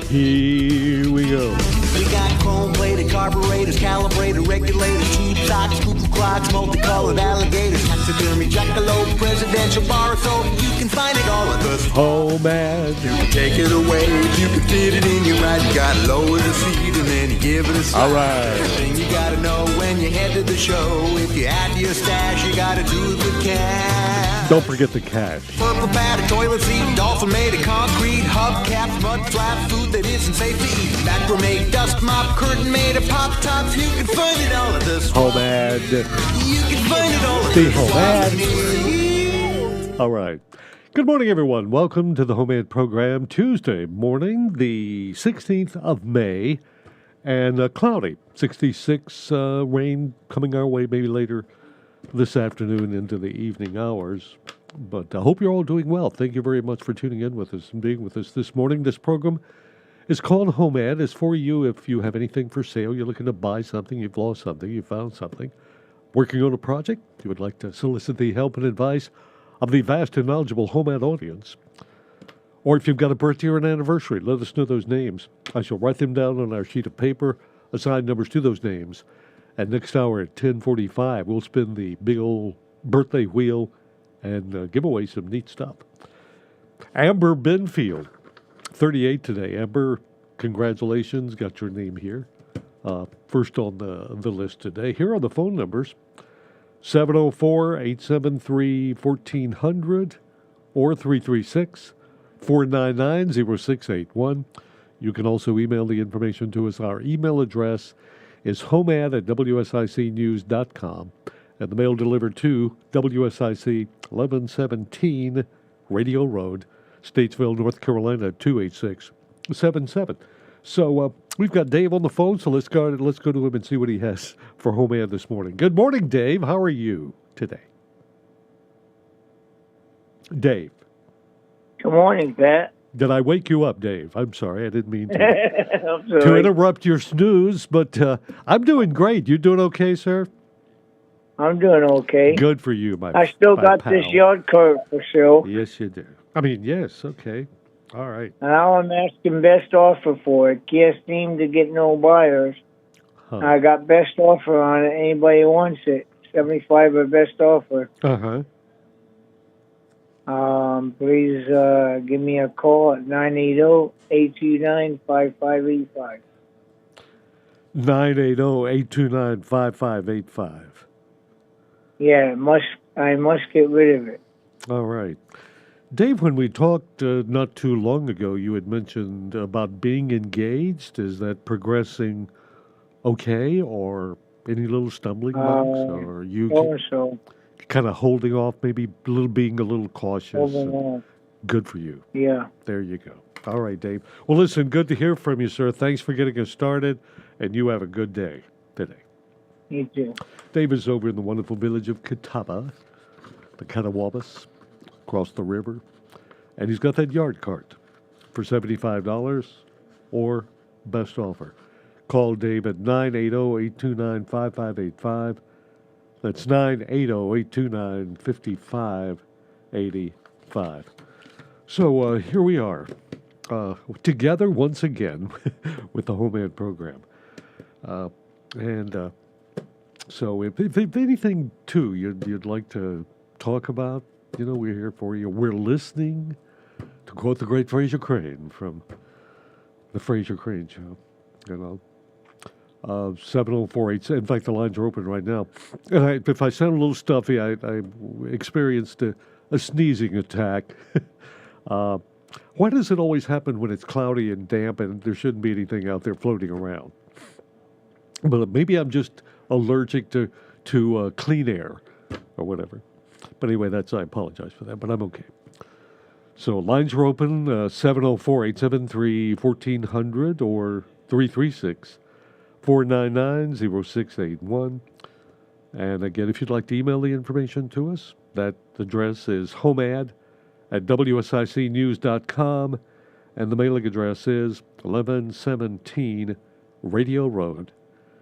Here we go. We got chrome-plated carburetors, calibrated regulators, tube socks, cuckoo clocks, multicolored alligators, taxidermy, jackalope, presidential bar soap. You can find it all at this HomeAd. You can take it away if you can fit it in your ride. You gotta lower the seat and then you give it a slide. All right. Everything you gotta know when you head to the show. If you add to your stash, you gotta do it with cash. Don't forget the cash. Purple pad, a toilet seat, dolphin made of concrete, hubcaps, mud flap, food that isn't safe to eat. Macrame, dust mop, curtain made of pop tops. You can find it all at this HomeAd. You can find it all at The this HomeAd. All right. Good morning, everyone. Welcome to the HomeAd program. Tuesday morning, the 16th of May, and cloudy. 66, rain coming our way maybe later this afternoon into the evening hours. But I hope you're all doing well. Thank you very much for tuning in with us and being with us this morning. This program is called HomeAd. It's for you if you have anything for sale, you're looking to buy something, you've lost something, you found something, working on a project, you would like to solicit the help and advice of the vast and knowledgeable HomeAd audience. Or if you've got a birthday or an anniversary, let us know those names. I shall write them down on our sheet of paper, assign numbers to those names. And next hour at 10:45, we'll spin the big old birthday wheel and give away some neat stuff. Amber Benfield, 38 today. Amber, congratulations, got your name here. First on the list today. Here are the phone numbers, 704-873-1400 or 336-499-0681. You can also email the information to us. Our email address is homead@wsicnews.com, and the mail delivered to WSIC 1117 Radio Road, Statesville, North Carolina, 28677. So we've got Dave on the phone, so let's go to him and see what he has for HomeAd this morning. Good morning, Dave. How are you today? Dave. Good morning, Pat. Did I wake you up, Dave? I'm sorry. I didn't mean to interrupt your snooze, but I'm doing great. You doing okay, sir? I'm doing okay. Good for you, my I still got pal. this yard cart for sale. Yes, you do. I mean, yes, okay. All right. Now I'm asking best offer for it. Can't seem to get no buyers. Huh. I got best offer on it. Anybody wants it. 75 or best offer. Uh-huh. Please give me a call at 980-829-5585. 980-829-5585. Yeah, I must get rid of it. All right. Dave, when we talked not too long ago, you had mentioned about being engaged. Is that progressing okay, or any little stumbling blocks? Or you kind of holding off, maybe being a little cautious? Holding off. Good for you. Yeah. There you go. All right, Dave. Well, listen, good to hear from you, sir. Thanks for getting us started, and you have a good day today. You too. Dave is over in the wonderful village of Catawba, the Catawbas, across the river, and he's got that yard cart for $75 or best offer. Call Dave at 980-829-5585. That's 980-829-5585. So here we are, together once again with the HomeAd program. So if anything, too, you'd like to talk about, we're here for you. We're listening, to quote the great Fraser Crane from the Fraser Crane Show, 704-8. In fact, the lines are open right now. And if I sound a little stuffy, I experienced a sneezing attack. Why does it always happen when it's cloudy and damp and there shouldn't be anything out there floating around? But maybe I'm just allergic to clean air or whatever. But anyway, I apologize for that, but I'm okay. So lines are open, 704-873-1400 or 336-499-0681. And again, if you'd like to email the information to us, that address is homead@wsicnews.com, and the mailing address is 1117 Radio Road,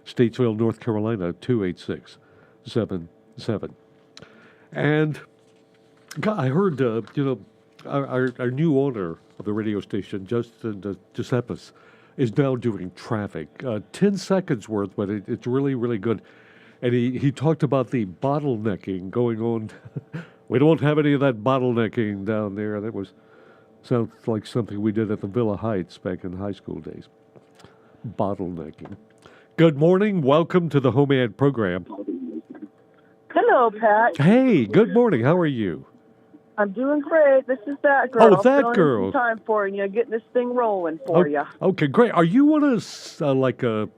Statesville, North Carolina, 28677. And I heard, our new owner of the radio station, Justin Giuseppes, is now doing traffic. 10 seconds worth, but it's really, really good. And he talked about the bottlenecking going on. We don't have any of that bottlenecking down there. Sounds like something we did at the Villa Heights back in high school days. Bottlenecking. Good morning. Welcome to the HomeAd program. Hello, Pat. Hey, good morning. How are you? I'm doing great. This is that girl. Oh, that Filling in girl. some time for you, getting this thing rolling for you. Okay, great. Are you on like a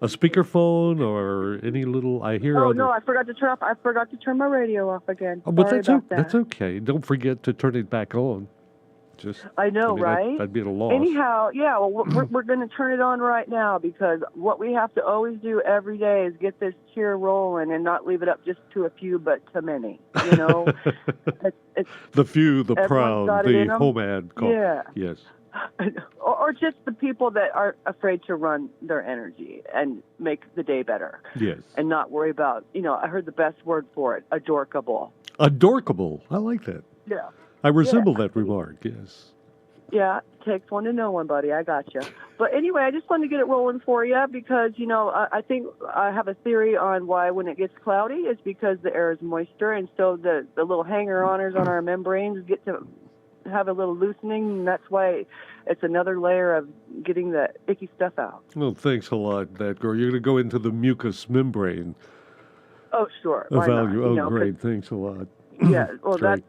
speakerphone or any little? I hear. Oh no, I forgot to turn my radio off again. Oh, but Sorry about that. that's okay. Don't forget to turn it back on. I know, right? That'd be a loss. Anyhow, yeah, well, we're going to turn it on right now because what we have to always do every day is get this cheer rolling and not leave it up just to a few, but to many. You know, it's the few, the proud, the HomeAd call. Yeah. Yes. Or just the people that aren't afraid to run their energy and make the day better. Yes. And not worry about, I heard the best word for it, adorkable. Adorkable. I like that. Yeah. I resemble that remark, yes. Yeah, takes one to know one, buddy. I got you. But anyway, I just wanted to get it rolling for you because, I think I have a theory on why when it gets cloudy is because the air is moisture, and so the little hanger-oners on our membranes get to have a little loosening, and that's why it's another layer of getting the icky stuff out. Well, thanks a lot, that girl. You're going to go into the mucous membrane. Oh, sure. Why not? Oh, great. Thanks a lot. Yeah, well, Right.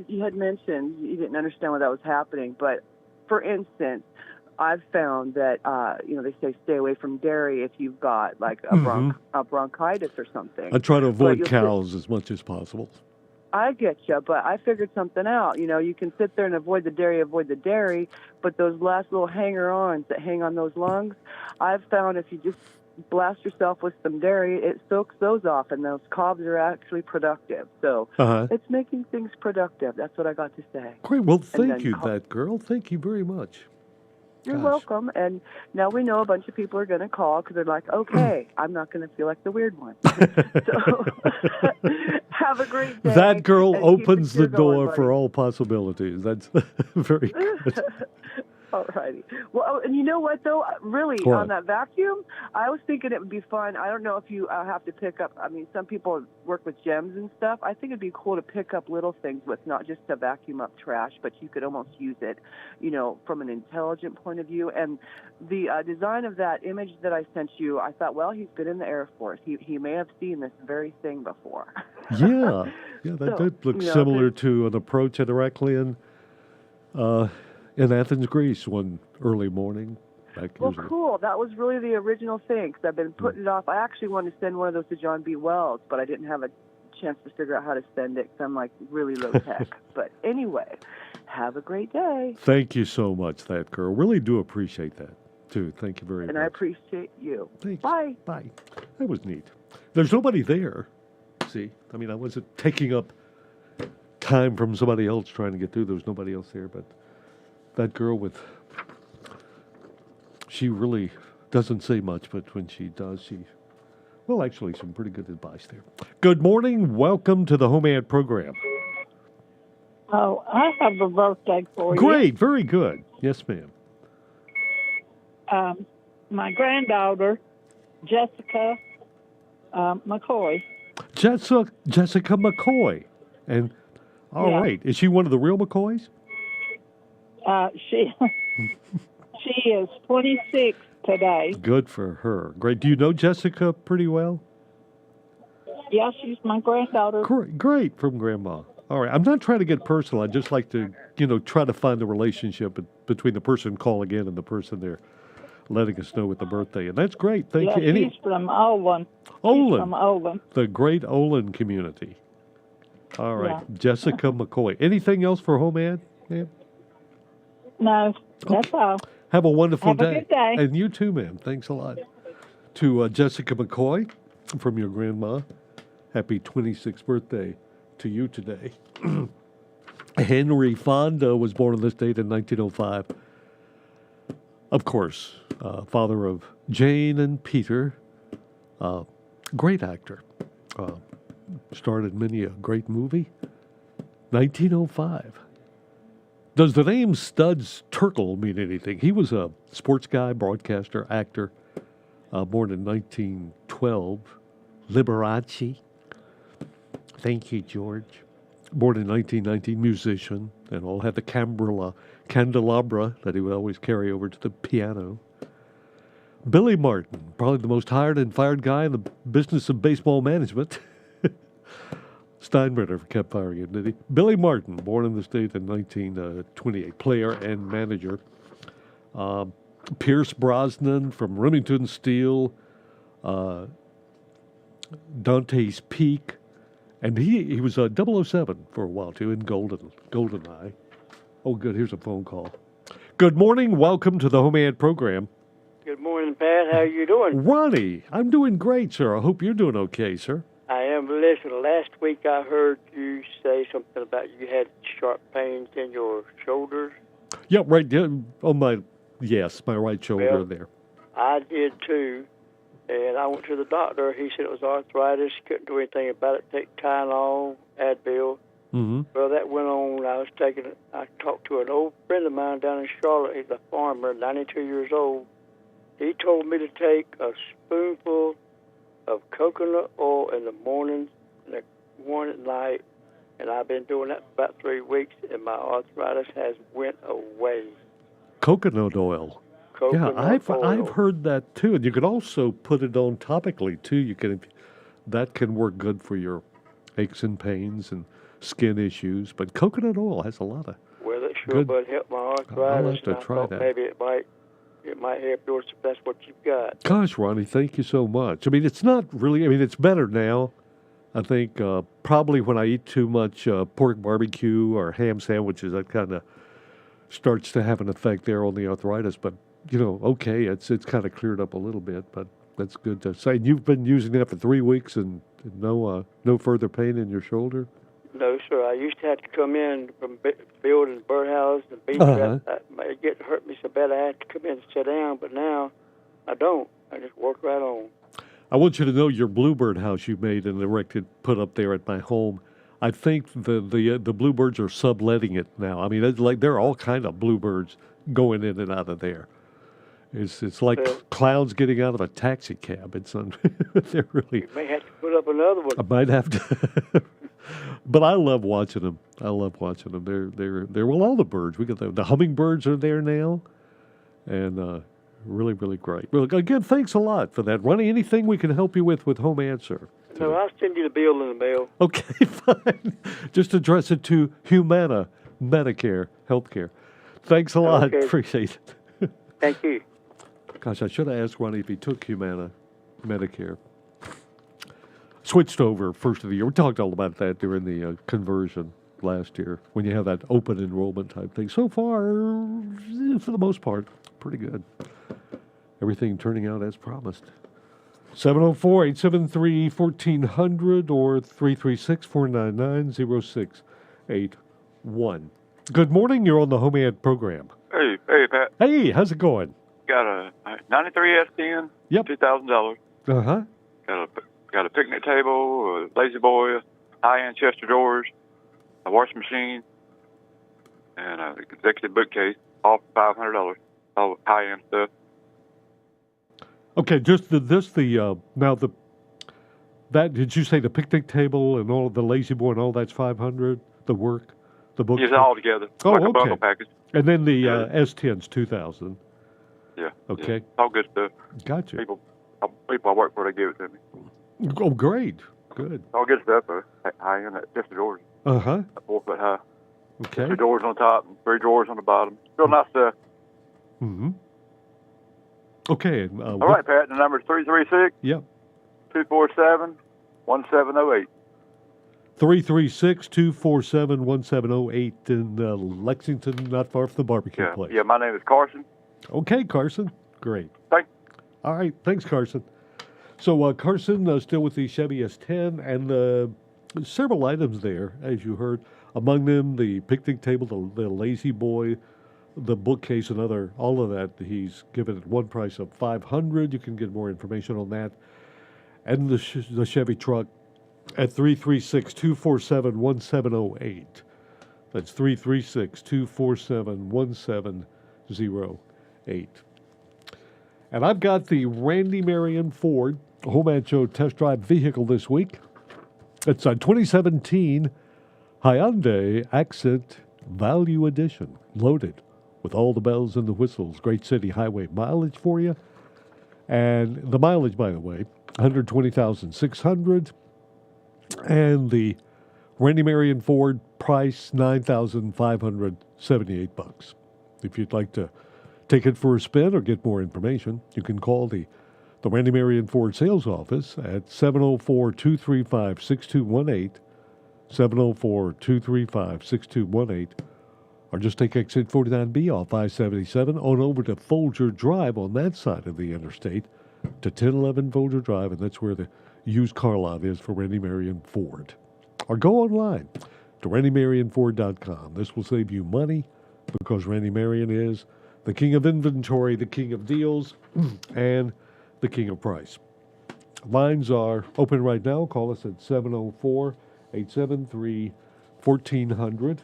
you had mentioned you didn't understand why that was happening, but for instance, I've found that, they say stay away from dairy if you've got like a bronchitis or something. I try to avoid cows as much as possible. I get you, but I figured something out. You can sit there and avoid the dairy, but those last little hanger-ons that hang on those lungs, I've found if you just blast yourself with some dairy, it soaks those off, and those cobs are actually productive. So it's making things productive. That's what I got to say. Great. Well, thank you, that girl. Thank you very much. You're welcome. And now we know a bunch of people are going to call because they're like, okay, I'm not going to feel like the weird one. So have a great day. That girl opens the door going, for all possibilities. That's very good. All righty. Well, and you know what, though? Really, on that vacuum, I was thinking it would be fun. I don't know if you have to pick up, some people work with gems and stuff. I think it'd be cool to pick up little things with not just to vacuum up trash, but you could almost use it, from an intelligent point of view. And the design of that image that I sent you, I thought, well, he's been in the Air Force. He may have seen this very thing before. Yeah, that looks similar to an approach at Heraklion in Athens, Greece, one early morning. Well, cool. That was really the original thing, because I've been putting it off. I actually wanted to send one of those to John B. Wells, but I didn't have a chance to figure out how to send it, because I'm, really low-tech. But anyway, have a great day. Thank you so much, that girl. Really do appreciate that, too. Thank you very much. And I appreciate you. Thanks. Bye. Bye. That was neat. There's nobody there. See? I wasn't taking up time from somebody else trying to get through. There was nobody else there, but that girl she really doesn't say much, but when she does, actually some pretty good advice there. Good morning. Welcome to the HomeAd program. Oh, I have a birthday for you. Great. Very good. Yes, ma'am. My granddaughter, Jessica McCoy. Jessica McCoy. And, all right. Is she one of the real McCoys? She is 26 today. Good for her. Great. Do you know Jessica pretty well? Yeah, she's my granddaughter. Great from Grandma. All right. I'm not trying to get personal. I just like to, try to find the relationship between the person calling in and the person there letting us know with the birthday. And that's great. Thank you. She's from Olin. Olin. From Olin. The great Olin community. All right. Yeah. Jessica McCoy. Anything else for HomeAd, ma'am? No, that's all. Have a wonderful day. Have a good day. And you too, ma'am. Thanks a lot. To Jessica McCoy from your grandma, happy 26th birthday to you today. Henry Fonda was born on this date in 1905. Of course, father of Jane and Peter. Great actor. Starred in many a great movie. 1905. Does the name Studs Terkel mean anything? He was a sports guy, broadcaster, actor, born in 1912. Liberace. Thank you, George. Born in 1919, musician, and all had the candelabra that he would always carry over to the piano. Billy Martin, probably the most hired and fired guy in the business of baseball management. Steinbrenner kept firing him, did he? Billy Martin, born in the state in 1928, player and manager. Pierce Brosnan from Remington Steel, Dante's Peak, and he was 007 for a while too in GoldenEye. Oh, good. Here's a phone call. Good morning. Welcome to the HomeAd program. Good morning, Pat. How are you doing? Ronnie, I'm doing great, sir. I hope you're doing okay, sir. I am. Listen, last week I heard you say something about you had sharp pains in your shoulders. Yeah, right. Yeah, on my right shoulder Well, there. I did too, and I went to the doctor. He said it was arthritis. Couldn't do anything about it. Take Tylenol, Advil. Mm-hmm. Well, that went on. I talked to an old friend of mine down in Charlotte. He's a farmer, 92 years old. He told me to take a spoonful of coconut oil in the morning and one at night, and I've been doing that for about 3 weeks, and my arthritis has went away. Coconut oil. Coconut oil. I've heard that too, and you can also put it on topically too. That can work good for your aches and pains and skin issues. But coconut oil has a lot of. Well, it sure good. would help my arthritis. I'll have to and I try thought that. Maybe it might help yours if that's what you've got. Gosh, Ronnie, thank you so much. I mean, it's not really. I mean, it's better now. I think probably when I eat too much pork barbecue or ham sandwiches, that kind of starts to have an effect there on the arthritis. But okay, it's kind of cleared up a little bit. But that's good to say. You've been using that for 3 weeks and no further pain in your shoulder. No, sir. I used to have to come in from building birdhouse and beach. Uh-huh. It hurt me so bad I had to come in and sit down, but now I don't. I just work right on. I want you to know your bluebird house you made and erected, put up there at my home. I think the bluebirds are subletting it now. I mean, it's like there are all kind of bluebirds going in and out of there. It's like clowns getting out of a taxi cab. They're really. You may have to put up another one. I might have to. But I love watching them. They're all the birds. We got the hummingbirds are there now, and really, really great. Well, again, thanks a lot for that, Ronnie. Anything we can help you with HomeAd, sir? No, I'll send you the bill in the mail. Okay, fine. Just address it to Humana Medicare Healthcare. Thanks a lot. Okay. Appreciate it. Thank you. Gosh, I should have asked Ronnie if he took Humana Medicare. Switched over first of the year. We talked all about that during the conversion last year when you have that open enrollment type thing. So far, for the most part, pretty good. Everything turning out as promised. 704-873-1400 or 336-499-0681. Good morning. You're on the HomeAd program. Hey, Pat. Hey, how's it going? Got a 93 S10. Yep. $2,000. Uh-huh. Got a picnic table, a lazy boy, high-end chest of drawers, a washing machine, and an executive bookcase, all for $500. All high-end stuff. Okay, did you say the picnic table and all the lazy boy and all that's $500? The book. It's all together. Oh, like okay. a bundle package. And then the S10's $2,000. Yeah. Okay. Yeah. All good stuff. Gotcha. People I work for, they give it to me. Oh, great. Good. All good stuff, high-end chest of drawers. Uh-huh. 4 foot high. Okay. 2 drawers on top and 3 drawers on the bottom. Real nice stuff. Mm-hmm. Okay. All right, Pat. The number's 336. Yep. 247-1708. 336-247-1708 in Lexington, not far from the barbecue place. Yeah, my name is Carson. Okay, Carson. Great. Thanks. All right. Thanks, Carson. So, Carson, still with the Chevy S10, and several items there, as you heard. Among them, the picnic table, the lazy boy, the bookcase, and all of that. He's given it one price of $500. You can get more information on that. And the Chevy truck at 336-247-1708. That's 336-247-1708. And I've got the Randy Marion Ford HomeAd Show test drive vehicle this week. It's a 2017 Hyundai Accent Value Edition, loaded with all the bells and the whistles. Great city highway mileage for you. And the mileage, by the way, 120,600. And the Randy Marion Ford price, $9,578. If you'd like to take it for a spin or get more information, you can call the Randy Marion Ford sales office at 704-235-6218, 704-235-6218, or just take exit 49B off I-77 on over to Folger Drive on that side of the interstate to 1011 Folger Drive, and that's where the used car lot is for Randy Marion Ford. Or go online to randymarionford.com. This will save you money because Randy Marion is the king of inventory, the king of deals, and the king of price. Lines are open right now. Call us at 704-873-1400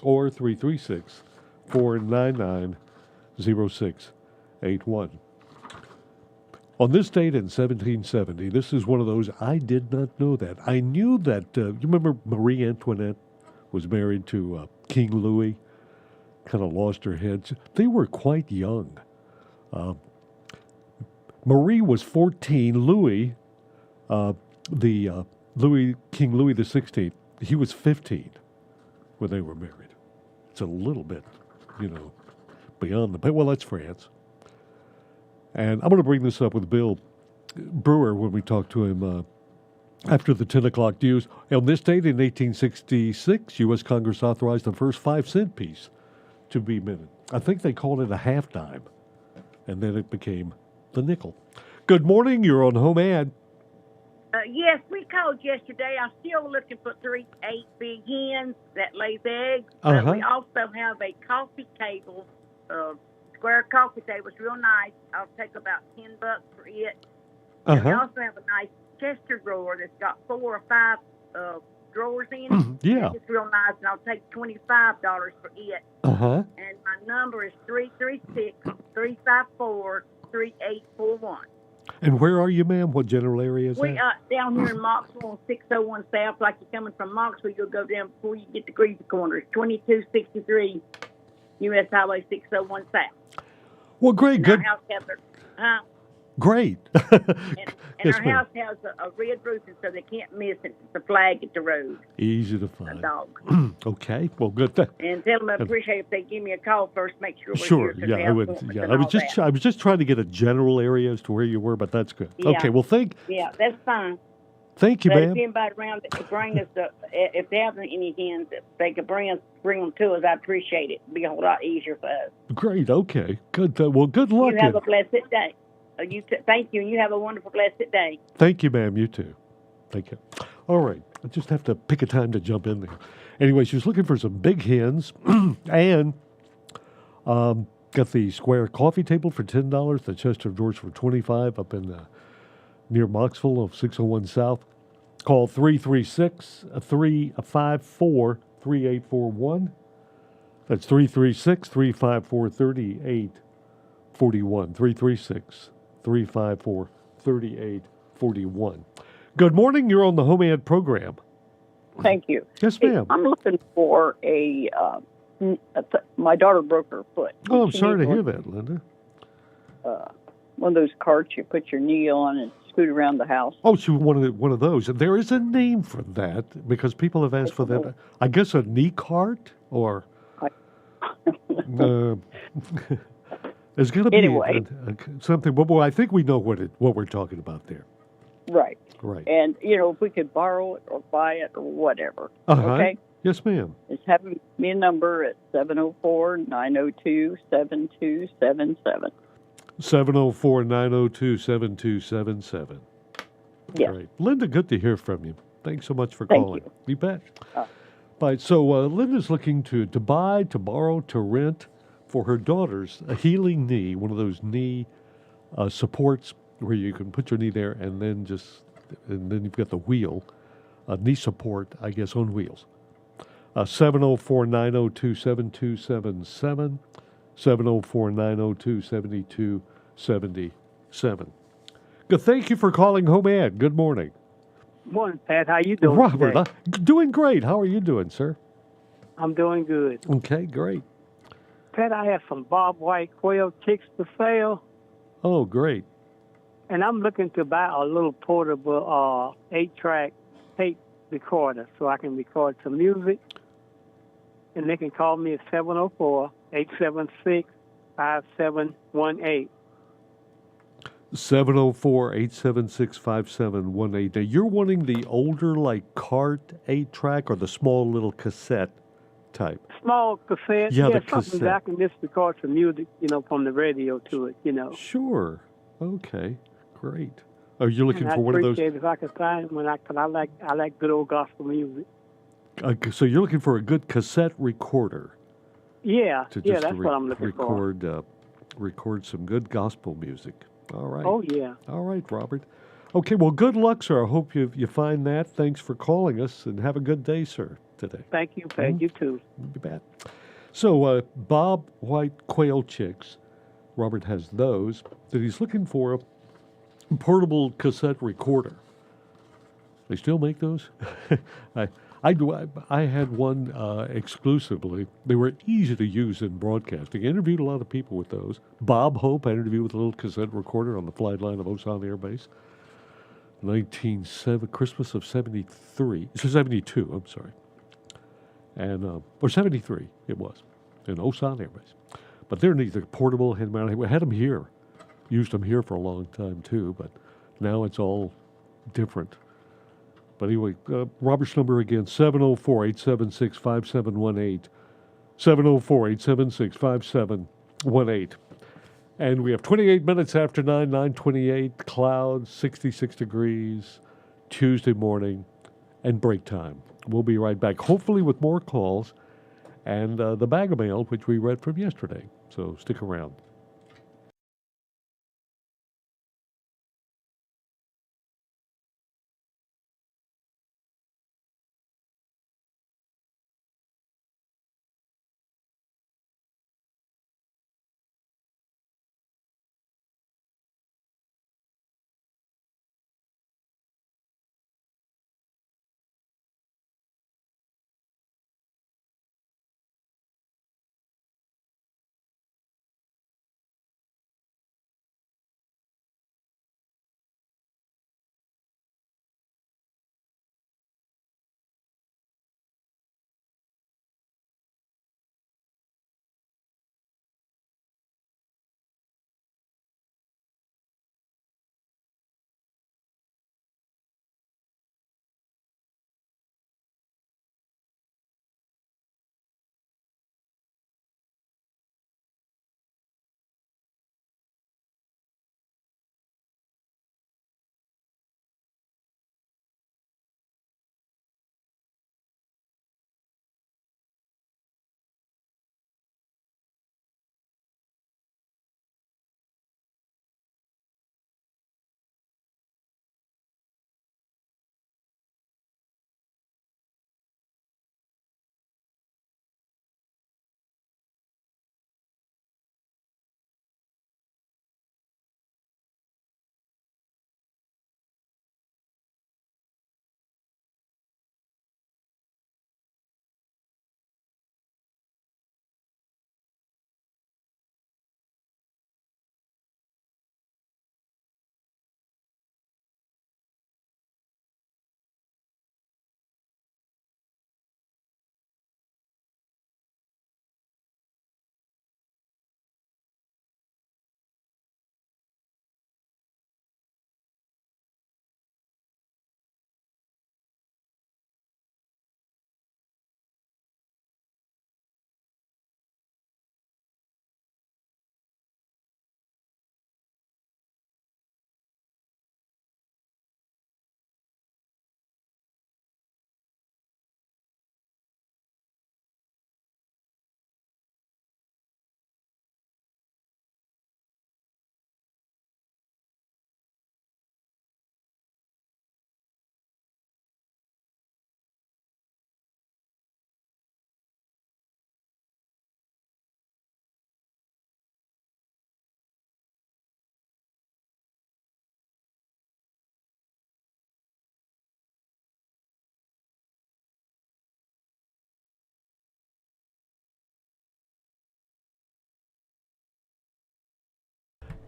or 336-499-0681. On this date in 1770, this is one of those, I did not know that. I knew that, you remember Marie Antoinette was married to King Louis, kind of lost her head. They were quite young. Marie was 14. Louis, King Louis XVI, he was 15 when they were married. It's a little bit, beyond the, well, that's France. And I'm going to bring this up with Bill Brewer when we talk to him after the 10 o'clock news. On this date in 1866, U.S. Congress authorized the first 5-cent piece to be minted. I think they called it a half dime, and then it became the nickel. Good morning. You're on HomeAd. Yes, we called yesterday. I'm still looking for 3 big hens that lays eggs. Uh-huh. We also have a coffee table, square coffee table. It's real nice. I'll take about $10 for it. And we also have a nice Chester drawer that's got 4 or 5 drawers in it. Yeah. It's real nice, and I'll take $25 for it. Uh-huh. And my number is 336-354-3841. And where are you, ma'am? What general area is We that? down here in Moxville on 601 South. Like you're coming from Moxville, you'll go down before you get to Greasy Corner. It's 2263 U.S. Highway 601 South. Well, great. And Good. Our house has Great. and Yes, our ma'am. house has a red roof, and so they can't miss it. It's a flag at the road. Easy to A find. dog. Okay. Well, good. And tell them I appreciate if they give me a call first. Make sure we're Sure. here. 'Cause Yeah, they I have would. appointments Yeah, and I was all just. that. I was just trying to get a general area as to where you were, but that's good. Yeah. Okay. Well, thank Yeah, that's fine. you, But if ma'am. anybody around that could bring us if they have any hens, if they could bring them to us, I'd appreciate it. It'd be a whole lot easier for us. Great. Okay. Good. Well, good luck. You have a blessed day. Thank you, and you have a wonderful, blessed day. Thank you, ma'am. You too. Thank you. All right. I just have to pick a time to jump in there. Anyway, she was looking for some big hens and got the square coffee table for $10, the Chester drawers for $25 up in near Moxville of 601 South. Call 336-354-3841. That's 336-354-3841. 336-354-3841. Good morning. You're on the HomeAd program. Thank you. Yes, Hey, ma'am. I'm looking for my daughter broke her foot. Oh, I'm She sorry to needs hear that, Linda. one of those carts you put your knee on and scoot around the house. Oh, she wanted one of those. And there is a name for that because people have asked for that. I guess a knee cart or there's going to be Anyway. something. Well, I think we know what we're talking about there. Right. Right. And, if we could borrow it or buy it or whatever. Uh-huh. Okay? Yes, ma'am. Just have me a number at 704-902-7277. 704-902-7277. Yes. Great. Linda, good to hear from you. Thanks so much for Thank calling. you. You bet. Right, so Linda's looking to buy, to borrow, to rent for her daughter's a healing knee, one of those knee supports where you can put your knee there and then you've got the wheel, knee support, I guess, on wheels. 704-902-7277, 704-902-7277. Good. Thank you for calling HomeAd. Good morning. Morning, Pat. How you doing Robert, today? Doing great. How are you doing, sir? I'm doing good. Okay, great. Pat, I have some Bob White quail chicks for sale, Oh, great. and I'm looking to buy a little portable 8-track tape recorder so I can record some music. And they can call me at 704-876-5718. 704-876-5718. Now, you're wanting the older, like, cart 8-track or the small little cassette type? Small cassette. Yeah, the something cassette. that I can just record some music, from the radio to it, Sure. Okay. Great. Are you looking and for one of those? I'd appreciate it if I could find one. Cause I like good old gospel music. So you're looking for a good cassette recorder. Yeah, that's what I'm looking for. Record some good gospel music. All right. Oh, yeah. All right, Robert. Okay, well, good luck, sir. I hope you find that. Thanks for calling us, and have a good day, sir, today. Thank you, Pat. You too. You bet. So, Bob White quail chicks, Robert has those, that he's looking for a portable cassette recorder. They still make those? I had one exclusively. They were easy to use in broadcasting. I interviewed a lot of people with those. Bob Hope, I interviewed with a little cassette recorder on the flight line of Osan Air Base. Christmas of 73. 72, I'm sorry. And, or 73 it was, in Osan Air Base. But they're neat. They're portable, hand-mounted. We had them here. Used them here for a long time, too. But now it's all different. But anyway, Robert's number again, 704-876-5718. 704-876-5718. And we have 28 minutes after 9:28, clouds, 66 degrees, Tuesday morning, and break time. We'll be right back, hopefully with more calls and the bag of mail, which we read from yesterday. So stick around.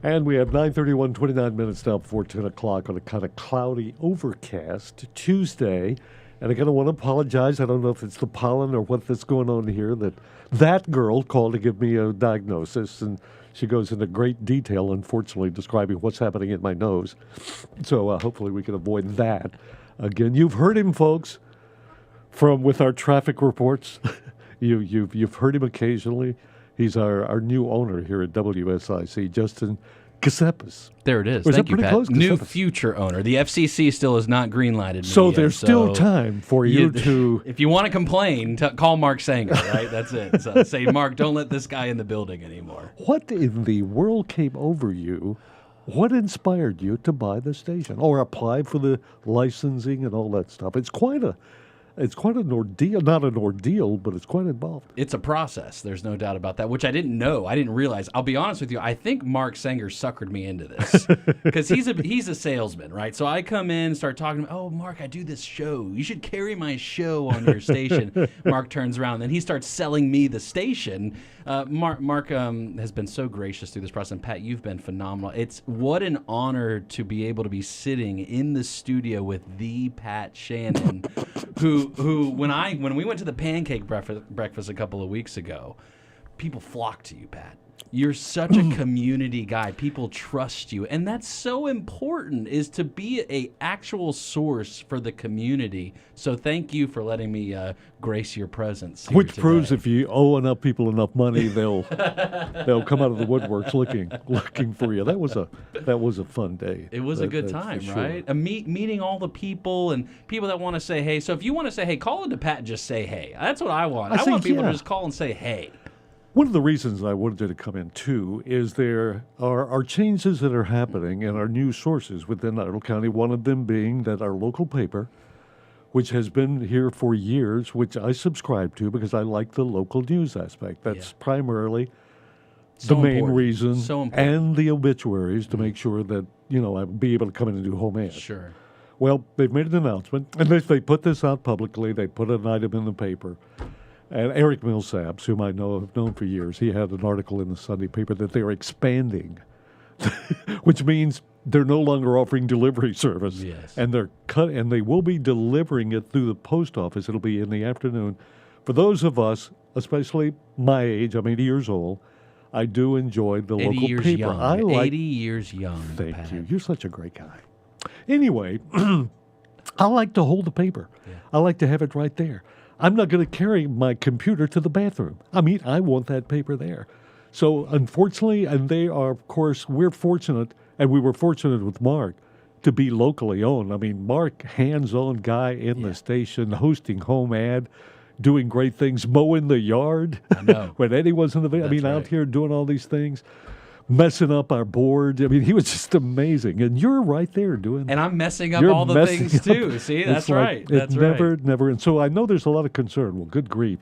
And we have 9:31, 29 minutes now before 10 o'clock on a kind of cloudy, overcast Tuesday. And again, I want to apologize. I don't know if it's the pollen or what's going on here. That girl called to give me a diagnosis, and she goes into great detail, unfortunately, describing what's happening in my nose. So hopefully we can avoid that. Again, you've heard him, folks, with our traffic reports. You've heard him occasionally. He's our new owner here at WSIC, Justin Kasepis. There it is. Or is Thank that you, pretty Pat. close? New Kasepis. future owner. The FCC still has not greenlighted me So yet, there's still time for you to... If you want to complain, call Mark Sanger, right? That's it. So say, Mark, don't let this guy in the building anymore. What in the world came over you? What inspired you to buy the station or apply for the licensing and all that stuff? It's quite an ordeal. Not an ordeal, but it's quite involved. It's a process. There's no doubt about that, which I didn't know. I didn't realize. I'll be honest with you. I think Mark Sanger suckered me into this because he's a salesman, right? So I come in, start talking to him. Oh, Mark, I do this show. You should carry my show on your station. Mark turns around, and then he starts selling me the station. Mark has been so gracious through this process. And Pat, you've been phenomenal. It's what an honor to be able to be sitting in the studio with the Pat Shannon, who when we went to the pancake breakfast a couple of weeks ago, people flocked to you, Pat. You're such a community guy. People trust you. And that's so important, is to be a actual source for the community. So thank you for letting me grace your presence here Which today. proves if you owe enough people enough money, they'll come out of the woodworks looking for you. That was a fun day. It was a good time, right? Sure. Meeting all the people and people that want to say hey. So if you want to say hey, call into Pat and just say hey. That's what I want. I want people to just call and say hey. One of the reasons I wanted to come in, too, is there are changes that are happening in our news sources within Idle County, one of them being that our local paper, which has been here for years, which I subscribe to because I like the local news aspect. That's primarily the main reason, and the obituaries to make sure that, I'll be able to come in and do HomeAd. Sure. Well, they've made an announcement, and they put this out publicly. They put an item in the paper. And Eric Millsaps, whom I have known for years, he had an article in the Sunday paper that they're expanding, which means they're no longer offering delivery service. Yes. And and they will be delivering it through the post office. It'll be in the afternoon. For those of us, especially my age, I'm 80 years old, I do enjoy the local paper. Young. I like 80 years young. Thank Pat. you. You're such a great guy. Anyway, I like to hold the paper. Yeah. I like to have it right there. I'm not going to carry my computer to the bathroom. I want that paper there. So unfortunately, and they are, of course, we're fortunate, and we were fortunate with Mark, to be locally owned. Mark, hands-on guy in the station, hosting HomeAd, doing great things, mowing the yard. I know. When Eddie was in the out here doing all these things. Messing up our board. He was just amazing. And you're right there doing And I'm messing up all the things too. See, that's right. That's right. Never. And so I know there's a lot of concern. Well, good grief.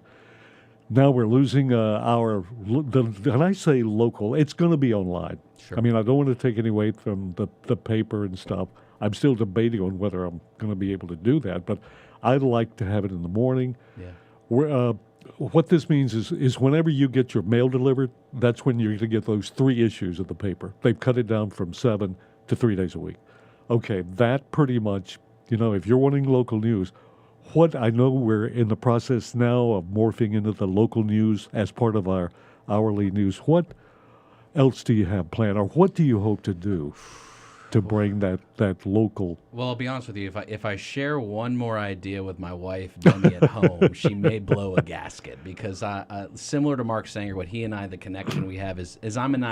Now we're losing and I say local, it's going to be online. Sure. I don't want to take any away from the paper and stuff. I'm still debating on whether I'm going to be able to do that. But I'd like to have it in the morning. Yeah. What this means is whenever you get your mail delivered, that's when you're going to get those 3 issues of the paper. They've cut it down from 7 to 3 days a week. Okay, that pretty much, if you're wanting local news, what I know we're in the process now of morphing into the local news as part of our hourly news. What else do you have planned, or what do you hope to do to bring that local? Well, I'll be honest with you. If I share one more idea with my wife, Demi, at home, she may blow a gasket, because similar to Mark Sanger, what he and I, the connection we have is I'm an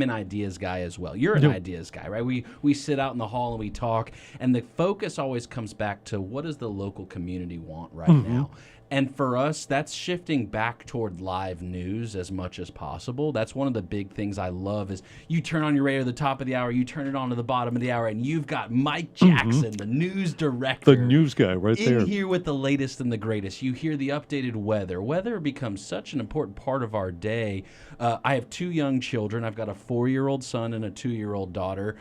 ideas guy as well. You're an ideas guy, right? We sit out in the hall and we talk, and the focus always comes back to what does the local community want right now. And for us, that's shifting back toward live news as much as possible. That's one of the big things I love is you turn on your radio at the top of the hour, you turn it on to the bottom of the hour, and you've got Mike Jackson, the news director. The news guy right there. In here with the latest and the greatest. You hear the updated weather. Weather becomes such an important part of our day. I have 2 young children. I've got a 4-year-old son and a 2-year-old daughter.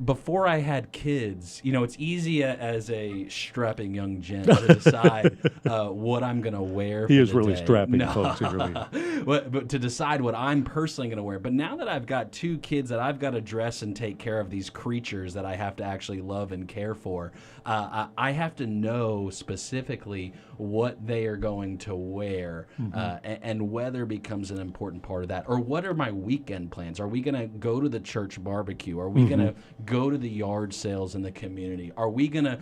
Before I had kids, it's easy as a strapping young gent to decide what I'm going to wear. He for is the really day. strapping, No. folks. He really is. But to decide what I'm personally going to wear. But now that I've got 2 kids that I've got to dress and take care of, these creatures that I have to actually love and care for, I have to know specifically what they are going to wear, and weather becomes an important part of that. Or what are my weekend plans? Are we going to go to the church barbecue? Are we going to go to the yard sales in the community? Are we gonna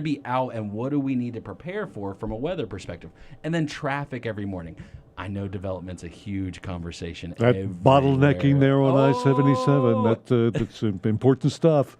be out, and what do we need to prepare for from a weather perspective? And then traffic every morning. I know development's a huge conversation. That bottlenecking there on I-77, that's important stuff.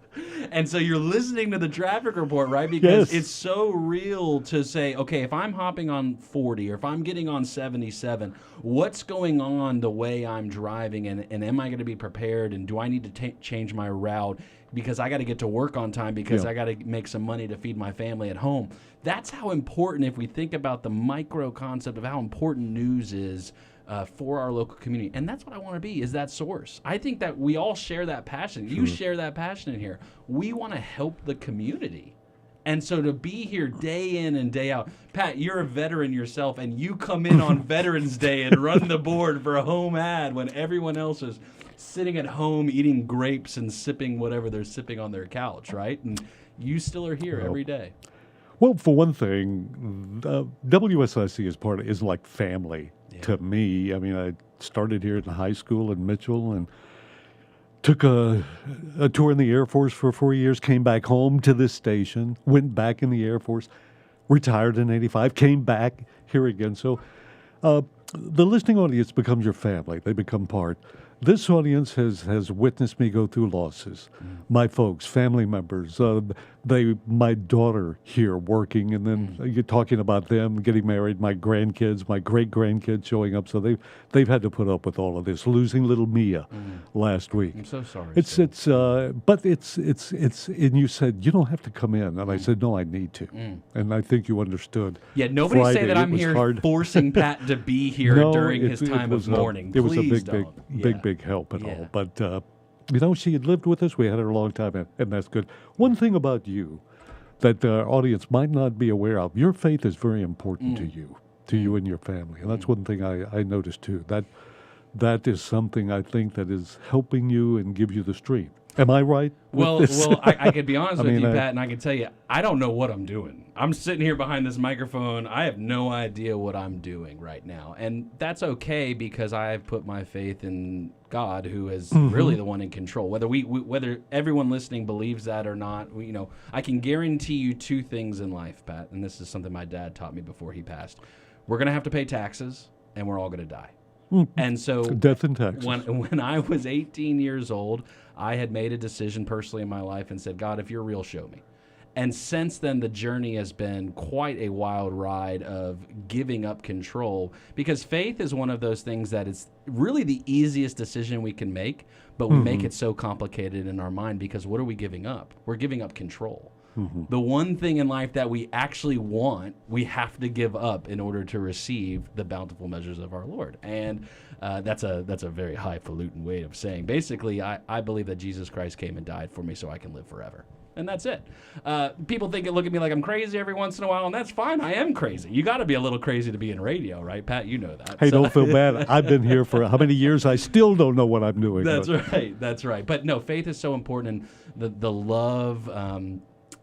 And so you're listening to the traffic report, right? Because Yes. it's so real to say, okay, if I'm hopping on 40 or if I'm getting on 77, what's going on the way I'm driving, and am I going to be prepared, and do I need to change my route because I got to get to work on time because I got to make some money to feed my family at home? That's how important, if we think about the micro concept of how important news is for our local community. And that's what I want to be, is that source. I think that we all share that passion. You share that passion in here. We want to help the community. And so to be here day in and day out, Pat, you're a veteran yourself, and you come in on Veterans Day and run the board for a HomeAd when everyone else is sitting at home eating grapes and sipping whatever they're sipping on their couch, right? And you still are here every day. Well, for one thing, WSIC is like family to me. I mean, I started here in high school in Mitchell and took a tour in the Air Force for 4 years, came back home to this station, went back in the Air Force, retired in '85, came back here again. So the listening audience becomes your family. They become part. This audience has witnessed me go through losses. My folks, family members, my daughter here working, and then you're talking about them getting married, my grandkids, my great-grandkids showing up. So they've had to put up with all of this. Losing little Mia last week. I'm so sorry. But and you said you don't have to come in, and I said no, I need to, and I think you understood. Yeah, nobody Friday, say that I'm here forcing Pat to be here during his time of mourning. It was a Please big help and all. But she had lived with us. We had her a long time, and that's good. One thing about you that our audience might not be aware of: your faith is very important to you and your family, and that's one thing I noticed too. That is something I think that is helping you and gives you the strength. Am I right? Well, I could be honest with you, Pat, and I can tell you, I don't know what I'm doing. I'm sitting here behind this microphone. I have no idea what I'm doing right now. And that's okay, because I've put my faith in God, who is really the one in control. Whether everyone listening believes that or not, I can guarantee you 2 things in life, Pat, and this is something my dad taught me before he passed. We're going to have to pay taxes, and we're all going to die. And so death and taxes. When I was 18 years old, I had made a decision personally in my life and said, God, if you're real, show me. And since then, the journey has been quite a wild ride of giving up control, because faith is one of those things that is really the easiest decision we can make, but we make it so complicated in our mind, because what are we giving up? We're giving up control. The one thing in life that we actually want, we have to give up in order to receive the bountiful measures of our Lord. And that's a very highfalutin way of saying, basically, I believe that Jesus Christ came and died for me so I can live forever. And that's it. People look at me like I'm crazy every once in a while, and that's fine. I am crazy. You got to be a little crazy to be in radio, right, Pat? You know that. Hey, don't feel bad. I've been here for how many years? I still don't know what I'm doing. That's right. But no, faith is so important, and the love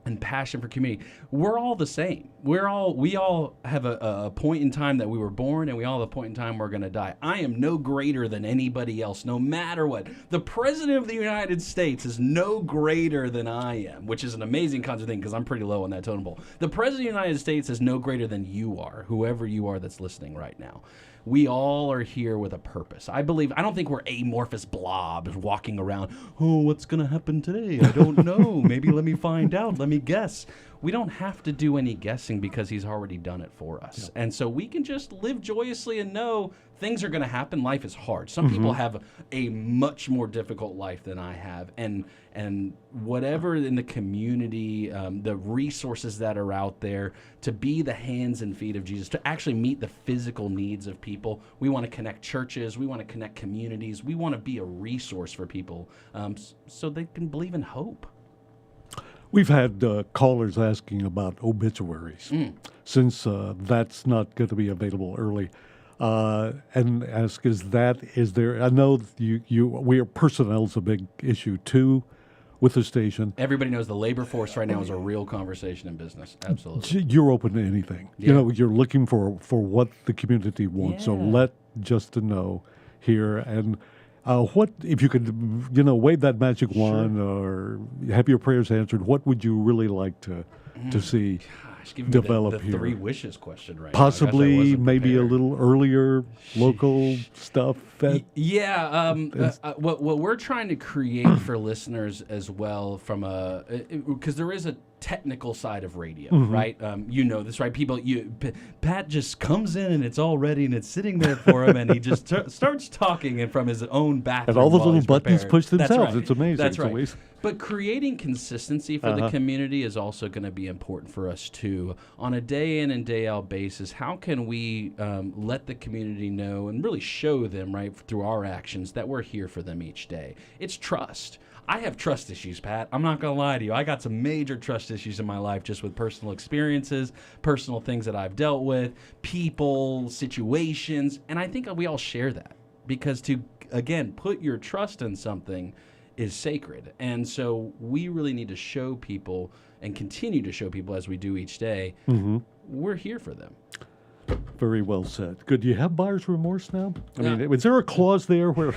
and passion for community. We're all the same. We all have a point in time that we were born, and we all have a point in time we're going to die. I am no greater than anybody else, no matter what. The President of the United States is no greater than I am, which is an amazing kind of thing, because I'm pretty low on that totem pole. The President of the United States is no greater than you are, whoever you are that's listening right now. We all are here with a purpose. I don't think we're amorphous blobs walking around. Oh, what's going to happen today? I don't know. Maybe let me find out. Let me any guess. We don't have to do any guessing because he's already done it for us. Yeah. And so we can just live joyously and know things are going to happen. Life is hard. Some people have a much more difficult life than I have. And whatever in the community, the resources that are out there to be the hands and feet of Jesus, to actually meet the physical needs of people. We want to connect churches. We want to connect communities. We want to be a resource for people so they can believe in hope. We've had callers asking about obituaries, since that's not going to be available early, and ask, is there? I know personnel's a big issue too, with the station. Everybody knows the labor force right now is a real conversation in business. Absolutely, you're open to anything. Yeah. You're looking for what the community wants. So let Justin know here and. What if you could, wave that magic wand or have your prayers answered? What would you really like to see develop the here? 3 wishes question right Possibly, now. Maybe a little earlier local stuff. What we're trying to create for listeners as well from because there is a technical side of radio, right? You know this, right? Pat just comes in and it's all ready and it's sitting there for him, and he just starts talking and from his own bathroom. And all the little buttons prepared. push themselves. That's right. It's amazing. That's right. But creating consistency for the community is also going to be important for us too. On a day in and day out basis, how can we let the community know and really show them, right, through our actions that we're here for them each day? It's trust. I have trust issues, Pat. I'm not going to lie to you. I got some major trust issues in my life just with personal experiences, personal things that I've dealt with, people, situations, and I think we all share that because to, again, put your trust in something is sacred. And so we really need to show people and continue to show people as we do each day, we're here for them. Very well said. Good. Do you have buyer's remorse now? I mean, is there a clause there where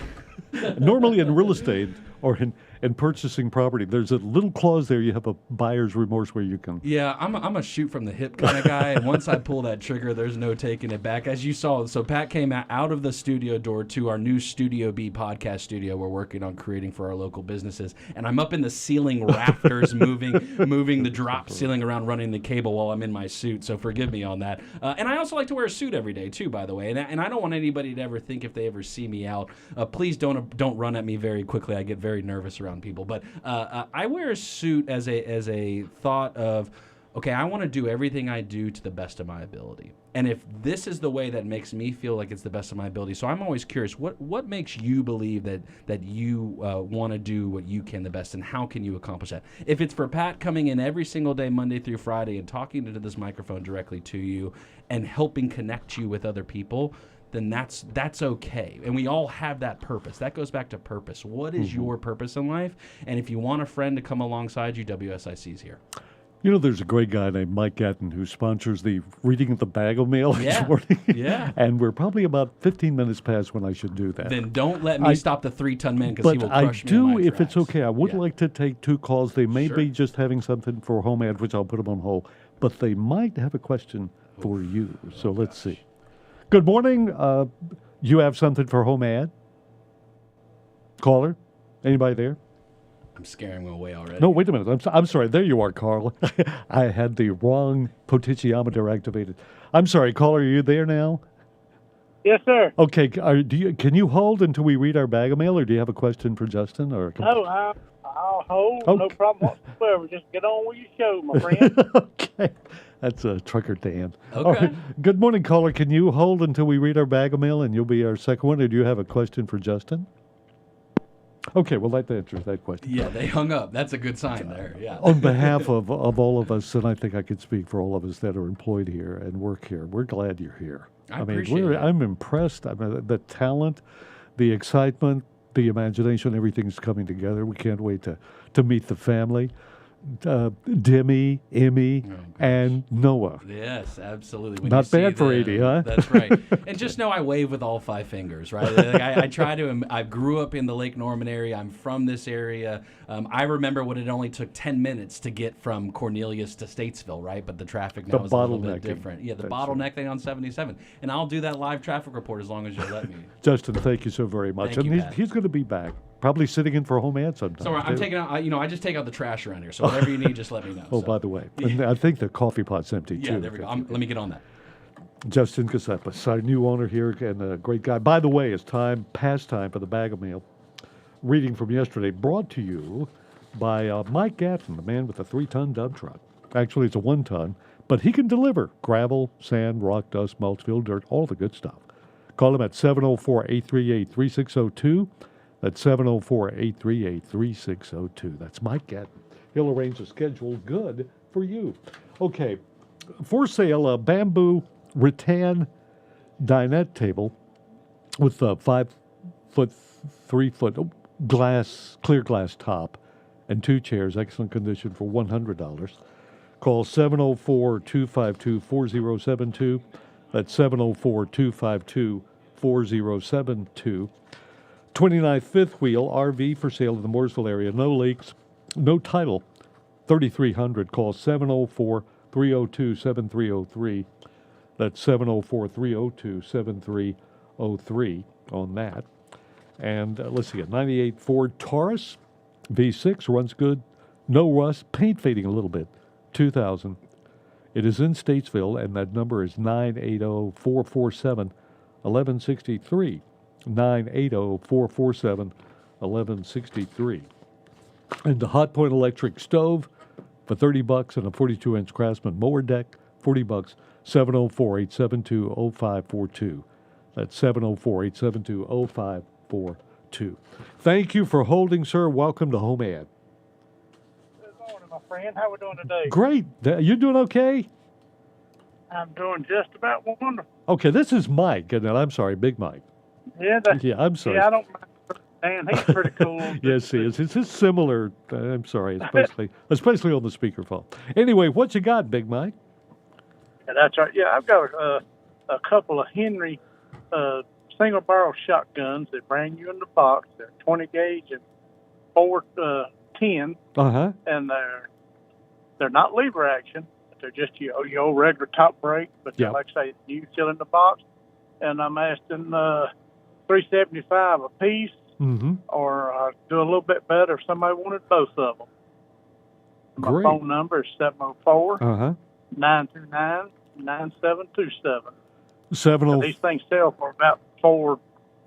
normally in real estate or in purchasing property, there's a little clause there, you have a buyer's remorse where you can... Yeah, I'm a shoot from the hip kind of guy, and once I pull that trigger, there's no taking it back. As you saw, so Pat came out of the studio door to our new Studio B podcast studio we're working on creating for our local businesses, and I'm up in the ceiling rafters moving the drop ceiling around, running the cable while I'm in my suit, so forgive me on that. And I also like to wear a suit every day, too, by the way, and I don't want anybody to ever think if they ever see me out, please don't run at me very quickly. I get very nervous around people, but I wear a suit as a thought of, okay, I want to do everything I do to the best of my ability, and if this is the way that makes me feel like it's the best of my ability, so I'm always curious, what makes you believe that you want to do what you can the best, and how can you accomplish that? If it's for Pat coming in every single day, Monday through Friday, and talking into this microphone directly to you and helping connect you with other people, then that's okay. And we all have that purpose. That goes back to purpose. What is your purpose in life? And if you want a friend to come alongside you, WSIC's here. You know, there's a great guy named Mike Gatton who sponsors the reading of the bag of mail each morning. Yeah. And we're probably about 15 minutes past when I should do that. Then don't let me stop the 3-ton man because he will crush me. But I do, if it's okay. I would like to take 2 calls. They may be just having something for HomeAd, which I'll put them on hold. But they might have a question for you. So let's see. Good morning. You have something for HomeAd? Caller? Anybody there? I'm scaring them away already. No, wait a minute. I'm sorry. There you are, Carl. I had the wrong potentiometer activated. I'm sorry, caller. Are you there now? Yes, sir. Okay. Can you hold until we read our bag of mail, or do you have a question for Justin? Or no, I'll hold. Okay. No problem whatsoever. Just get on with your show, my friend. Okay. That's a trucker Dan. Okay. Right. Good morning, caller. Can you hold until we read our bag of mail, and you'll be our second one, or do you have a question for Justin? Okay, well, that answers that question. Yeah, they hung up. That's a good sign there. Yeah. On behalf of all of us, and I think I could speak for all of us that are employed here and work here, we're glad you're here. I appreciate it. I'm impressed. I mean, the talent, the excitement, the imagination, everything's coming together. We can't wait to meet the family. Demi, Emmy, and Noah. Yes, absolutely. Not bad for 80, huh? That's right. And just know I wave with all 5 fingers, right? Like I try to. I grew up in the Lake Norman area. I'm from this area. I remember when it only took 10 minutes to get from Cornelius to Statesville, right? But the traffic now is a little bit different. Yeah, the bottleneck thing on 77. And I'll do that live traffic report as long as you'll let me. Justin, thank you so very much. Thank you, Pat. He's going to be back. Probably sitting in for a home ad sometime. So I'm taking out, I just take out the trash around here. So whatever you need, just let me know. Oh, by the way, and I think the coffee pot's empty too. Yeah, there we go. Let me get on that. Justin Casepas, our new owner here, and a great guy. By the way, it's past time for the bag of mail. Reading from yesterday, brought to you by Mike Gatton, the man with the 3-ton dump truck. Actually, it's a 1-ton, but he can deliver gravel, sand, rock, dust, mulch, fill, dirt, all the good stuff. Call him at 704-838-3602. That's 704-838-3602. That's Mike Gatton. He'll arrange a schedule good for you. Okay, for sale, a bamboo rattan dinette table with a 5-foot, 3-foot clear glass top and 2 chairs, excellent condition for $100. Call 704-252-4072. That's 704-252-4072. 29 fifth wheel RV for sale in the Mooresville area. No leaks, no title. 3300. Call 704-302-7303. That's 704-302-7303 on that. And let's see, a 98 Ford Taurus V6 runs good. No rust, paint fading a little bit. 2000. It is in Statesville, and that number is 980-447-1163. 980-447-1163. And the Hot Point electric stove for $30 and a 42-inch Craftsman mower deck, $40. 704-872-0542. That's 704-872-0542. Thank you for holding, sir. Welcome to HomeAd. Good morning, my friend. How we doing today? Great. You doing okay? I'm doing just about wonderful. Okay, this is Mike, and I'm sorry, Big Mike. Yeah, I'm sorry. Yeah, I don't mind. Dan, he's pretty cool. Yes, he is. It's just similar. I'm sorry, especially on the speakerphone. Anyway, what you got, Big Mike? Yeah, that's right. Yeah, I've got a couple of Henry single barrel shotguns that bring you in the box. They're 20 gauge and 410. Uh-huh. And they're not lever action. They're just your old regular top brake, but they're, like I say, new still in the box. And I'm asking $375 a piece, or do a little bit better if somebody wanted both of them. My phone number is 704-929-9727. These things sell for about $430,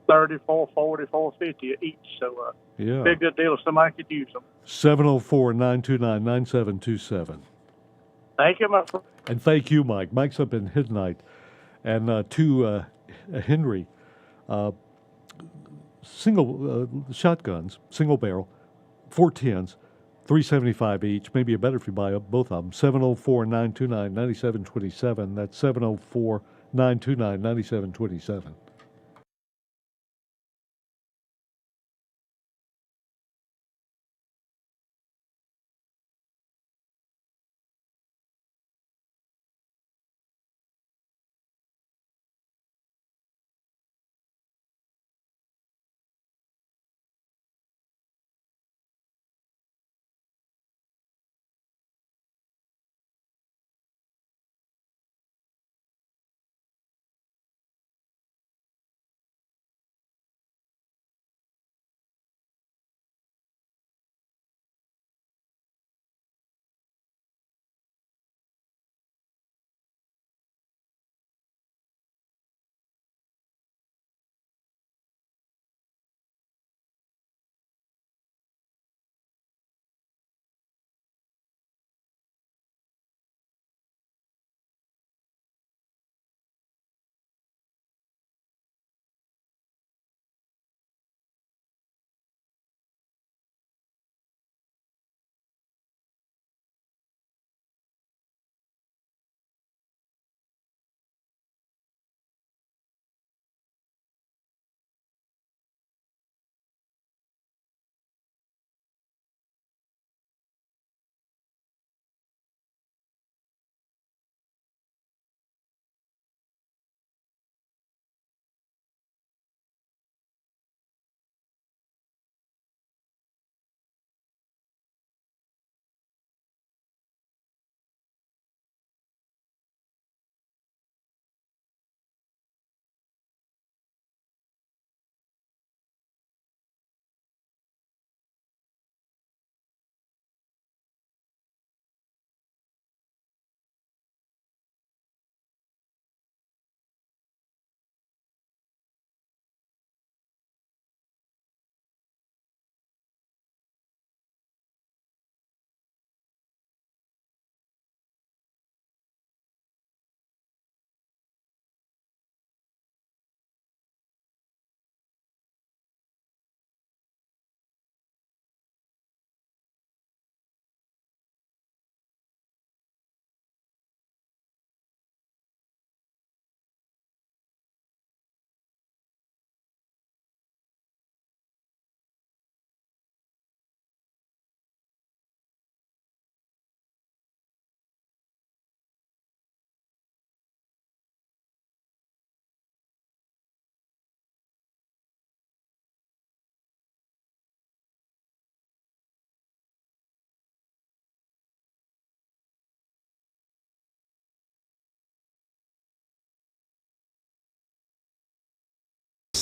$440, $450 each. So be a good deal if somebody could use them. 704-929-9727. Thank you, my friend. And thank you, Mike. Mike's up in his night. And two Henry single shotguns, single barrel, 410s, $375 each. Maybe a better if you buy both of them. 704-929-9727. That's 704-929-9727.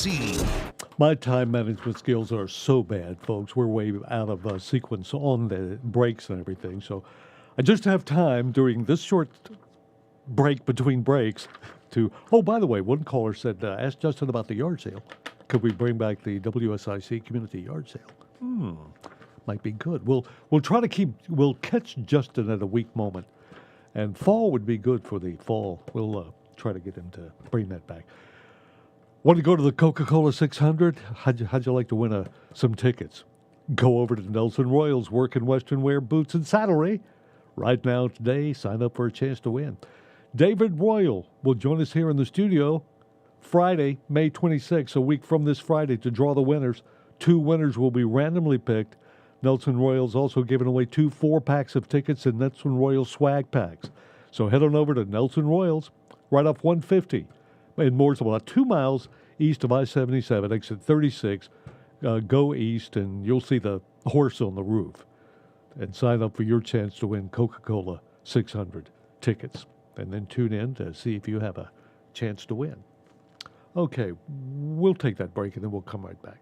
scene. My time management skills are so bad, folks. We're way out of sequence on the breaks and everything. So I just have time during this short break between breaks to. Oh, by the way, one caller said, ask Justin about the yard sale. Could we bring back the WSIC community yard sale? Might be good. We'll try to keep. We'll catch Justin at a weak moment, and fall would be good for the fall. We'll try to get him to bring that back. Want to go to the Coca-Cola 600? How'd you like to win some tickets? Go over to Nelson Royals Work in Western Wear Boots and Saddlery right now today. Sign up for a chance to win. David Royal will join us here in the studio Friday, May 26th, a week from this Friday, to draw the winners. 2 winners will be randomly picked. Nelson Royals also giving away 2 4-packs of tickets and Nelson Royals swag packs. So head on over to Nelson Royals, right off 150 in Mooresville, about 2 miles east of I-77, exit 36. Go east, and you'll see the horse on the roof. And sign up for your chance to win Coca-Cola 600 tickets. And then tune in to see if you have a chance to win. Okay, we'll take that break, and then we'll come right back.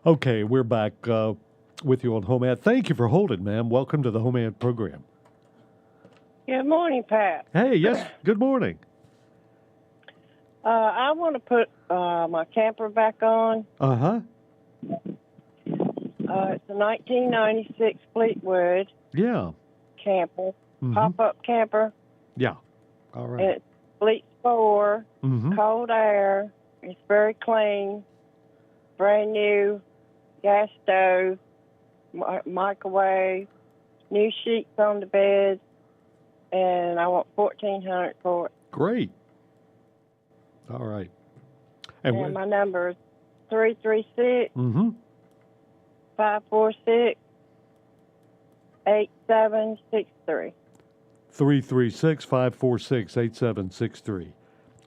Okay, we're back with you on HomeAd. Thank you for holding, ma'am. Welcome to the HomeAd program. Good morning, Pat. Hey, yes, good morning. I want to put my camper back on. Uh-huh. It's a 1996 Fleetwood Yeah. camper, Mm-hmm. pop-up camper. Yeah. All right. And it's Fleet 4, Mm-hmm. cold air. It's very clean, brand new, gas stove, microwave, new sheets on the bed, and I want $1,400 for it. Great. All right. And my number is 336 mm-hmm. 546 8763. 336-546-8763.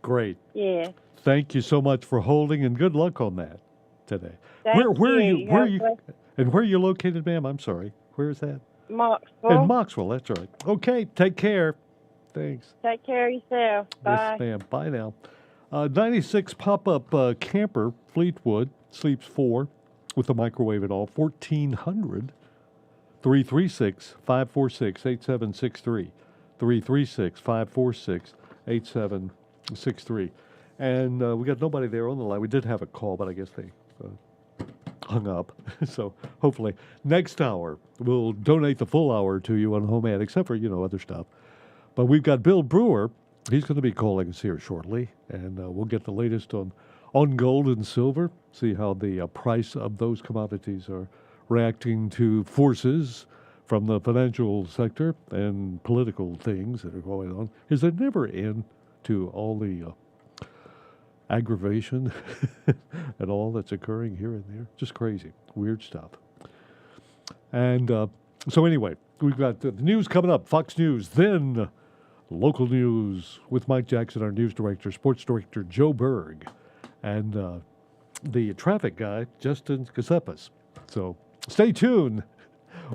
Great. Yeah. Thank you so much for holding, and good luck on that today. Thank where you. are you and where are you located, ma'am? I'm sorry. Where is that? Moxville. In Moxville, that's right. Okay, take care. Thanks. Take care of yourself. Bye. Yes, ma'am. Bye now. 96 pop-up camper, Fleetwood, sleeps 4 with the microwave and all, $1,400. 336-546-8763. 336-546-8763. And we got nobody there on the line. We did have a call, but I guess they hung up. So hopefully next hour we'll donate the full hour to you on HomeAd, except for, other stuff. But we've got Bill Brewer. He's going to be calling us here shortly, and we'll get the latest on gold and silver, see how the price of those commodities are reacting to forces from the financial sector and political things that are going on. Is there never end to all the aggravation and all that's occurring here and there? Just crazy, weird stuff. And so anyway, we've got the news coming up, Fox News, then local news with Mike Jackson, our news director, sports director Joe Berg, and the traffic guy, Justin Kasepas. So stay tuned.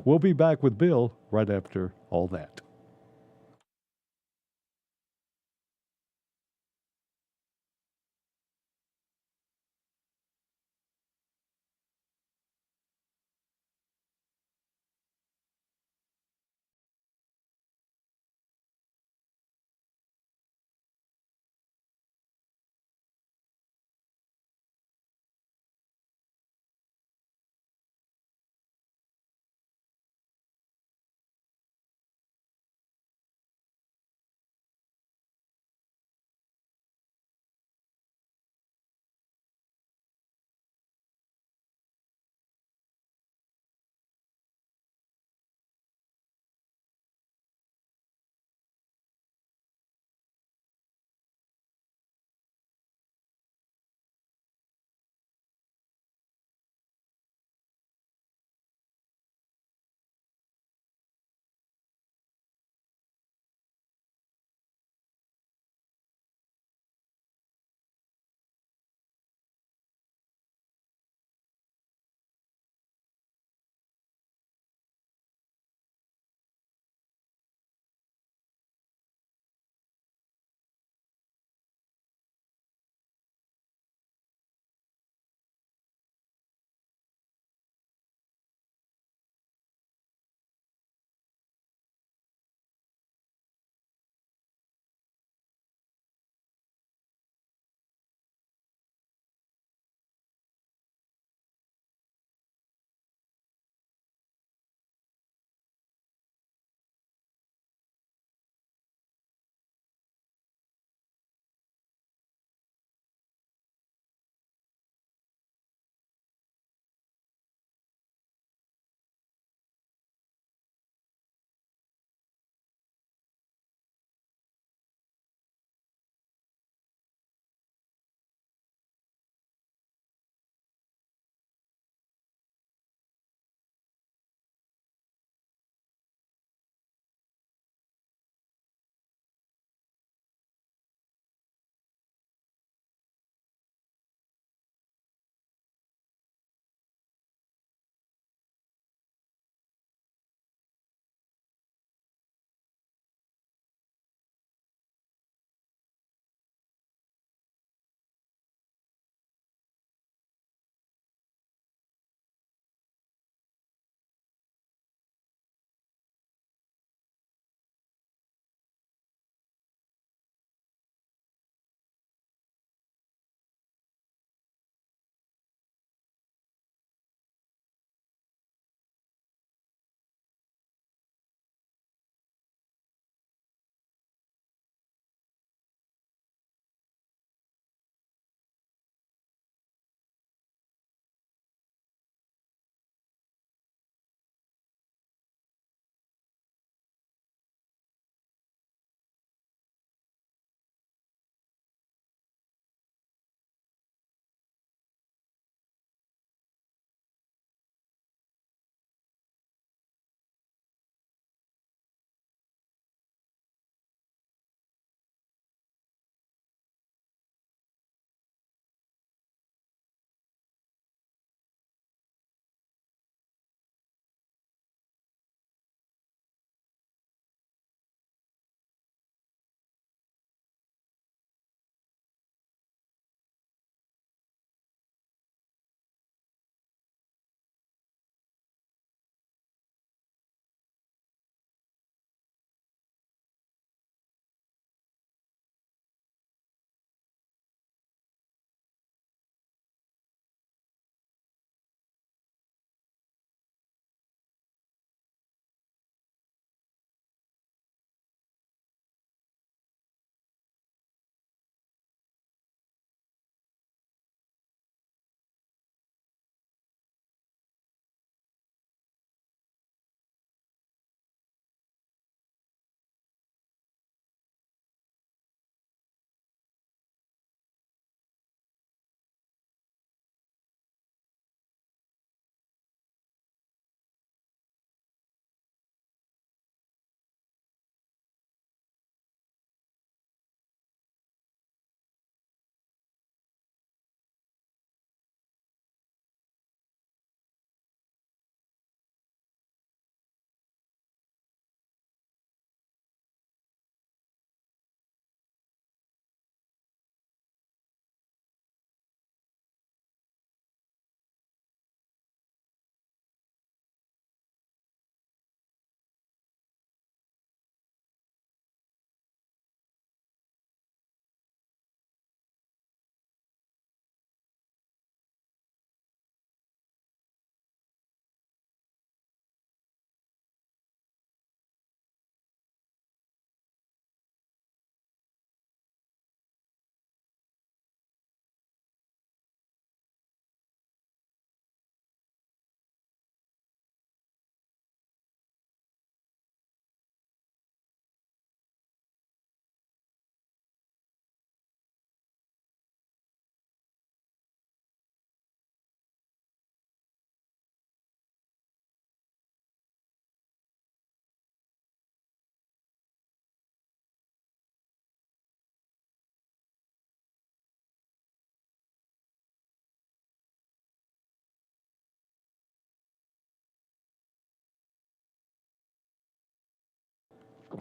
We'll be back with Bill right after all that.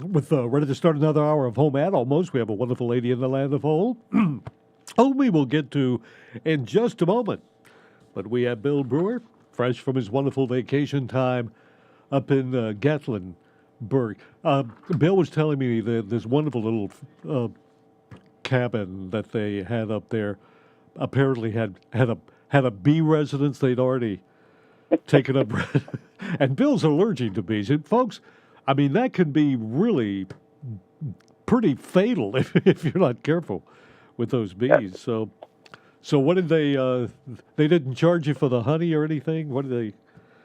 with ready to start another hour of HomeAd. Almost, we have a wonderful lady in the land of home. We will get to in just a moment. But we have Bill Brewer, fresh from his wonderful vacation time up in Gatlinburg. Bill was telling me that this wonderful little cabin that they had up there apparently had a bee residence. They'd already taken up, and Bill's allergic to bees. And folks, I mean, that can be really pretty fatal if you're not careful with those bees. So what did they didn't charge you for the honey or anything? What did they?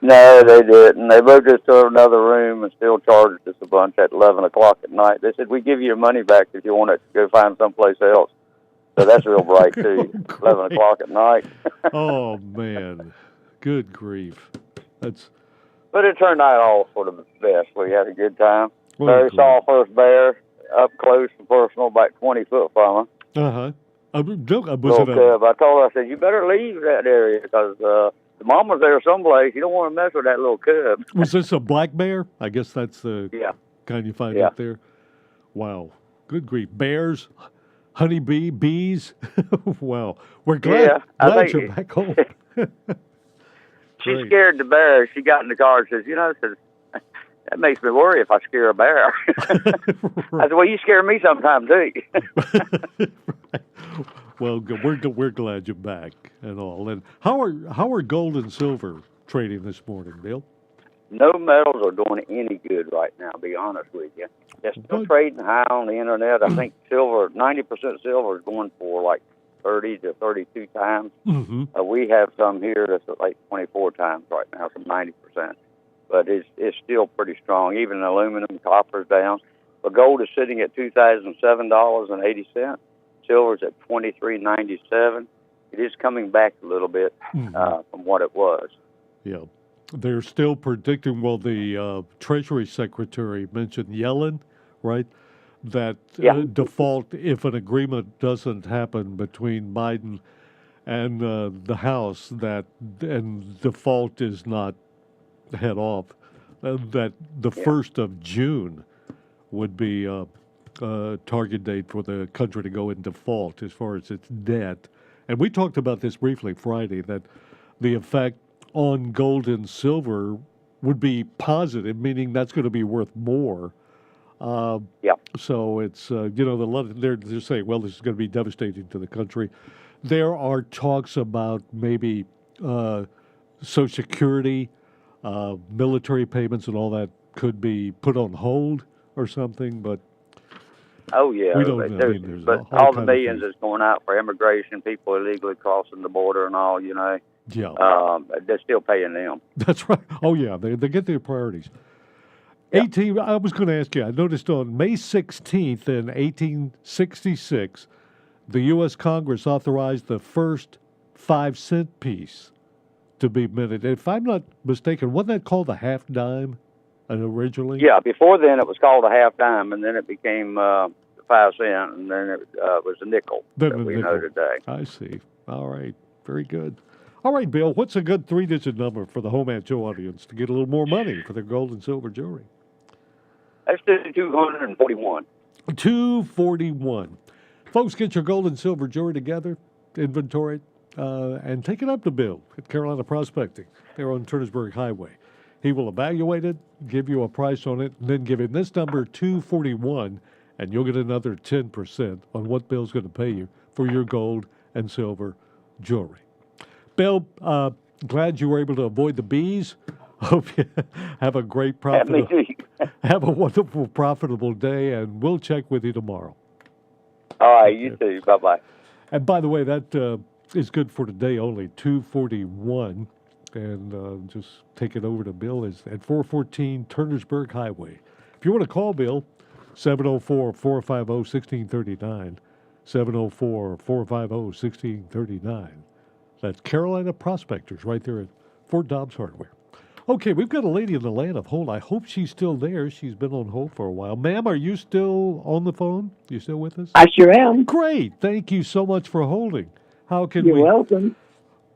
No, they didn't. They moved us to another room and still charged us a bunch at 11 o'clock at night. They said, we give you your money back if you want to go find someplace else. So that's real bright, too. 11 o'clock at night. Oh, man. Good grief. But it turned out all for the best. We had a good time. Well, Barry saw first bear up close and personal, about 20 foot from her. Uh-huh. Little cub. I told her, I said, you better leave that area because the mama's there someplace. You don't want to mess with that little cub. Was this a black bear? I guess that's the kind you find out there. Wow. Good grief. Bears, honeybee, bees. Wow. We're glad you're back home. She scared the bear. She got in the car and says, that makes me worry if I scare a bear. I said, well, you scare me sometime, too. Well, we're glad you're back and all. And how are gold and silver trading this morning, Bill? No metals are doing any good right now, to be honest with you. They're still trading high on the internet. I think 90% silver is going for like 30 to 32 times. Mm-hmm. We have some here that's at like 24 times right now, some 90%. But it's still pretty strong. Even aluminum, copper's down. But gold is sitting at $2,007.80. Silver's at $23.97. It is coming back a little bit from what it was. Yeah. They're still predicting, well, the Treasury Secretary mentioned Yellen, right? That default, if an agreement doesn't happen between Biden and the House, and default is not head off, that the 1st of June would be target date for the country to go in default as far as its debt. And we talked about this briefly Friday, that the effect on gold and silver would be positive, meaning that's going to be worth more. So it's, they're saying, well, this is going to be devastating to the country. There are talks about maybe Social Security, military payments and all that could be put on hold or something, but we don't know. But all the millions that's going out for immigration, people illegally crossing the border and all, they're still paying them. That's right. Oh, yeah, they get their priorities. 18. I was going to ask you, I noticed on May 16th in 1866, the U.S. Congress authorized the first 5-cent piece to be minted. If I'm not mistaken, wasn't that called a half dime originally? Yeah, before then it was called a half dime, and then it became 5 cents, and then it was a nickel that we know today. I see. All right. Very good. All right, Bill, what's a good 3-digit number for the HomeAd Show audience to get a little more money for their gold and silver jewelry? Let's do 241. 241. Folks, get your gold and silver jewelry together, inventory it, and take it up to Bill at Carolina Prospecting. They're on Turnersburg Highway. He will evaluate it, give you a price on it, and then give him this number, 241, and you'll get another 10% on what Bill's going to pay you for your gold and silver jewelry. Bill, glad you were able to avoid the bees. Hope you have a great have a wonderful, profitable day, and we'll check with you tomorrow. All right, you too. Bye-bye. And by the way, that is good for today only, 241. And just take it over to Bill is at 414 Turnersburg Highway. If you want to call Bill, 704-450-1639, 704-450-1639. That's Carolina Prospectors right there at Fort Dobbs Hardware. Okay, we've got a lady in the land of hold. I hope she's still there. She's been on hold for a while. Ma'am, are you still on the phone? You still with us? I sure am. Great. Thank you so much for holding. You're welcome.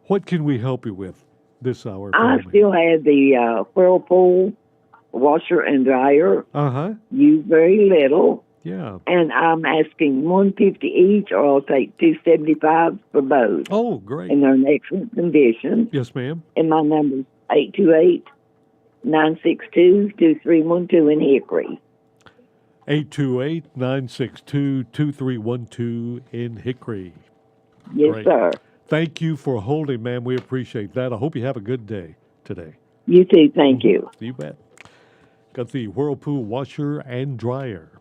What can we help you with this hour? I still have the Whirlpool washer and dryer. Uh-huh. Use very little. Yeah. And I'm asking $150 each, or I'll take $275 for both. Oh, great. And they're in excellent condition. Yes, ma'am. And my number's 828-962-2312 in Hickory. 828-962-2312 in Hickory. Yes, Great. sir. Thank you for holding, ma'am. We appreciate that. I hope you have a good day today. You too. Thank you. You bet. Got the Whirlpool washer and dryer.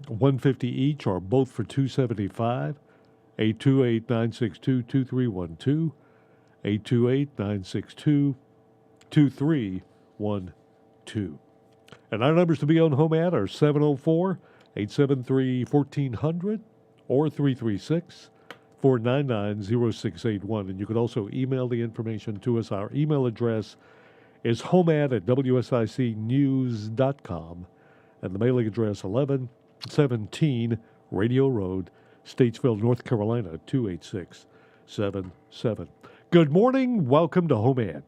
$150 each, or both for $275. 828-962-2312. 828-962-2312. And our numbers to be on HomeAd are 704-873-1400 or 336-499-0681. And you can also email the information to us. Our email address is homad@wsicnews.com. And the mailing address, 1117 Radio Road, Statesville, North Carolina, 28677. Good morning. Welcome to HomeAd.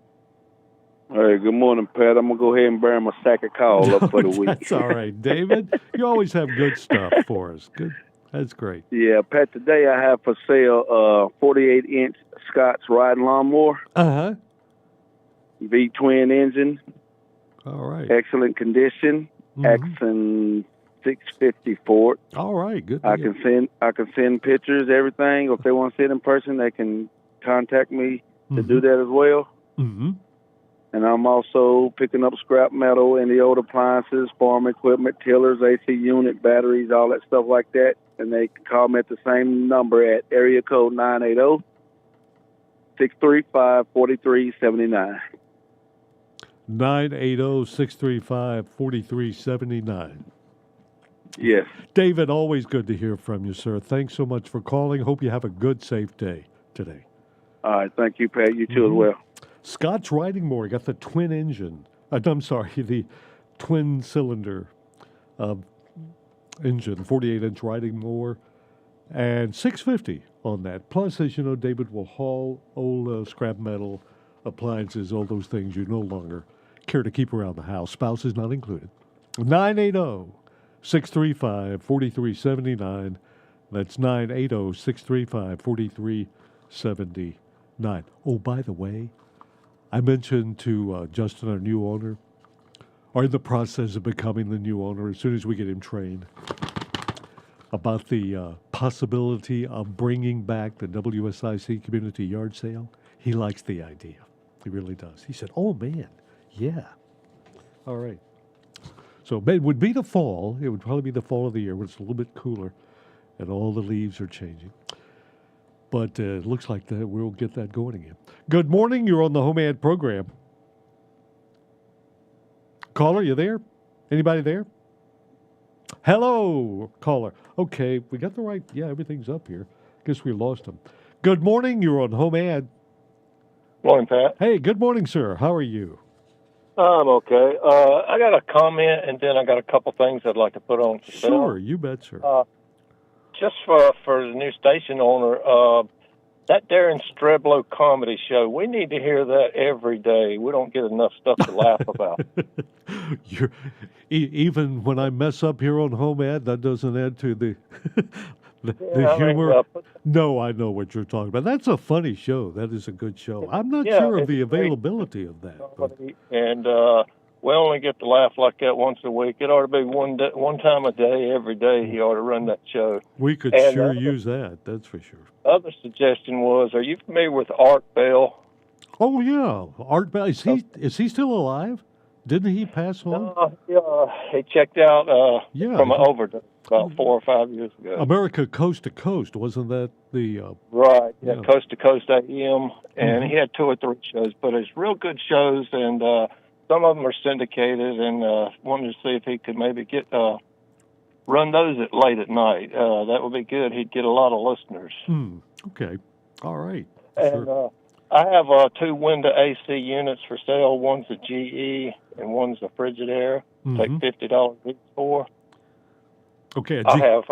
Hey, good morning, Pat. I'm going to go ahead and bury my sack of call up for the week. That's all right, David. You always have good stuff for us. Good. That's great. Yeah, Pat, today I have for sale a 48-inch Scott's riding lawnmower. Uh-huh. V-twin engine. All right. Excellent condition. Axon 650 Ford. All right, good. I can send pictures, everything. If they want to see it in person, they can contact me to do that as well. Mm-hmm. And I'm also picking up scrap metal and the old appliances, farm equipment, tillers, AC unit, batteries, all that stuff like that. And they can call me at the same number at area code 980-635-4379. 980-635-4379. Yes. David, always good to hear from you, sir. Thanks so much for calling. Hope you have a good, safe day today. All right. Thank you, Pat. You too as well. Scott's riding mower. Got the twin engine. The twin cylinder engine, 48-inch riding mower, and $650 on that. Plus, as you know, David will haul old scrap metal, appliances, all those things you no longer care to keep around the house. Spouse is not included. 980-635-4379. That's 980-635-4379. Oh, by the way, I mentioned to Justin, our new owner, or in the process of becoming the new owner, as soon as we get him trained, about the possibility of bringing back the WSIC Community Yard Sale. He likes the idea. He really does. He said, oh, man, yeah. All right. So it would be the fall. It would probably be the fall of the year when it's a little bit cooler and all the leaves are changing. But it looks like that we'll get that going again. Good morning. You're on the HomeAd program. Caller, you there? Anybody there? Hello, caller. Okay, we got the right. Yeah, everything's up here. Guess we lost him. Good morning. You're on HomeAd. Morning, Pat. Hey, good morning, sir. How are you? I'm okay. I got a comment, and then I got a couple things I'd like to put on for sale. Sure, you bet, sir. Just for the new station owner, that Darren Streblow comedy show, we need to hear that every day. We don't get enough stuff to laugh about. Even when I mess up here on HomeAd, that doesn't add to the humor. No, I know what you're talking about. That's a funny show. That is a good show. I'm not sure of the availability of that. And we only get to laugh like that once a week. It ought to be one time a day, every day. He ought to run that show. We could sure use that. That's for sure. Other suggestion was: are you familiar with Art Bell? Oh yeah, Art Bell. Is he still alive? Didn't he pass on? He checked out from an overdose about 4 or 5 years ago. America Coast to Coast, wasn't that the right? Yeah, Coast to Coast AM, and he had 2 or 3 shows, but it's real good shows, and some of them are syndicated. And wanted to see if he could maybe get run those late at night. That would be good. He'd get a lot of listeners. Okay, all right. And I have 2 window AC units for sale. One's a GE and one's a Frigidaire. Take $50 each for. Okay. I have.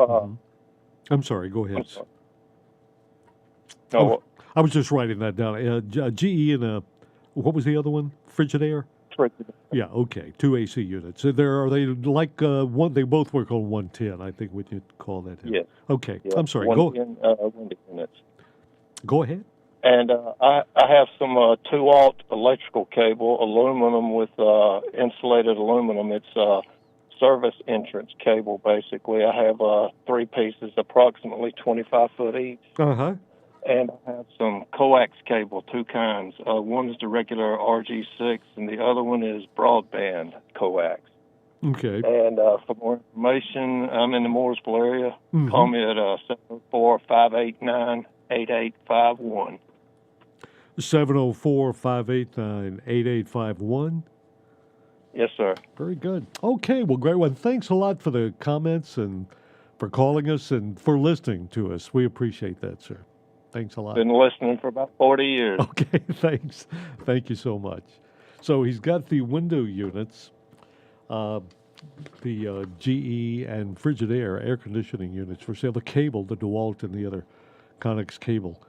I'm sorry. Go ahead. No, I was just writing that down. GE and what was the other one? Frigidaire. refrigerator. Yeah, okay. 2 AC units. So are they like one? They both work on 110, I think, would you call that? Yes. Okay. Yeah, I'm sorry. 110 window units. Go ahead. And I have some 2-aught electrical cable, aluminum with insulated aluminum. It's service entrance cable, basically. I have 3 pieces, approximately 25 foot each. Uh-huh. And I have some coax cable, 2 kinds. One is the regular RG6, and the other one is broadband coax. Okay. And for more information, I'm in the Mooresville area. Call me at 704-589-8851. 704-589-8851. Yes, sir. Very good. Okay, well, great one. Thanks a lot for the comments and for calling us and for listening to us. We appreciate that, sir. Thanks a lot. Been listening for about 40 years. Okay, thanks. Thank you so much. So he's got the window units, the GE and Frigidaire air conditioning units for sale. The cable, the DeWalt and the other Conex cable.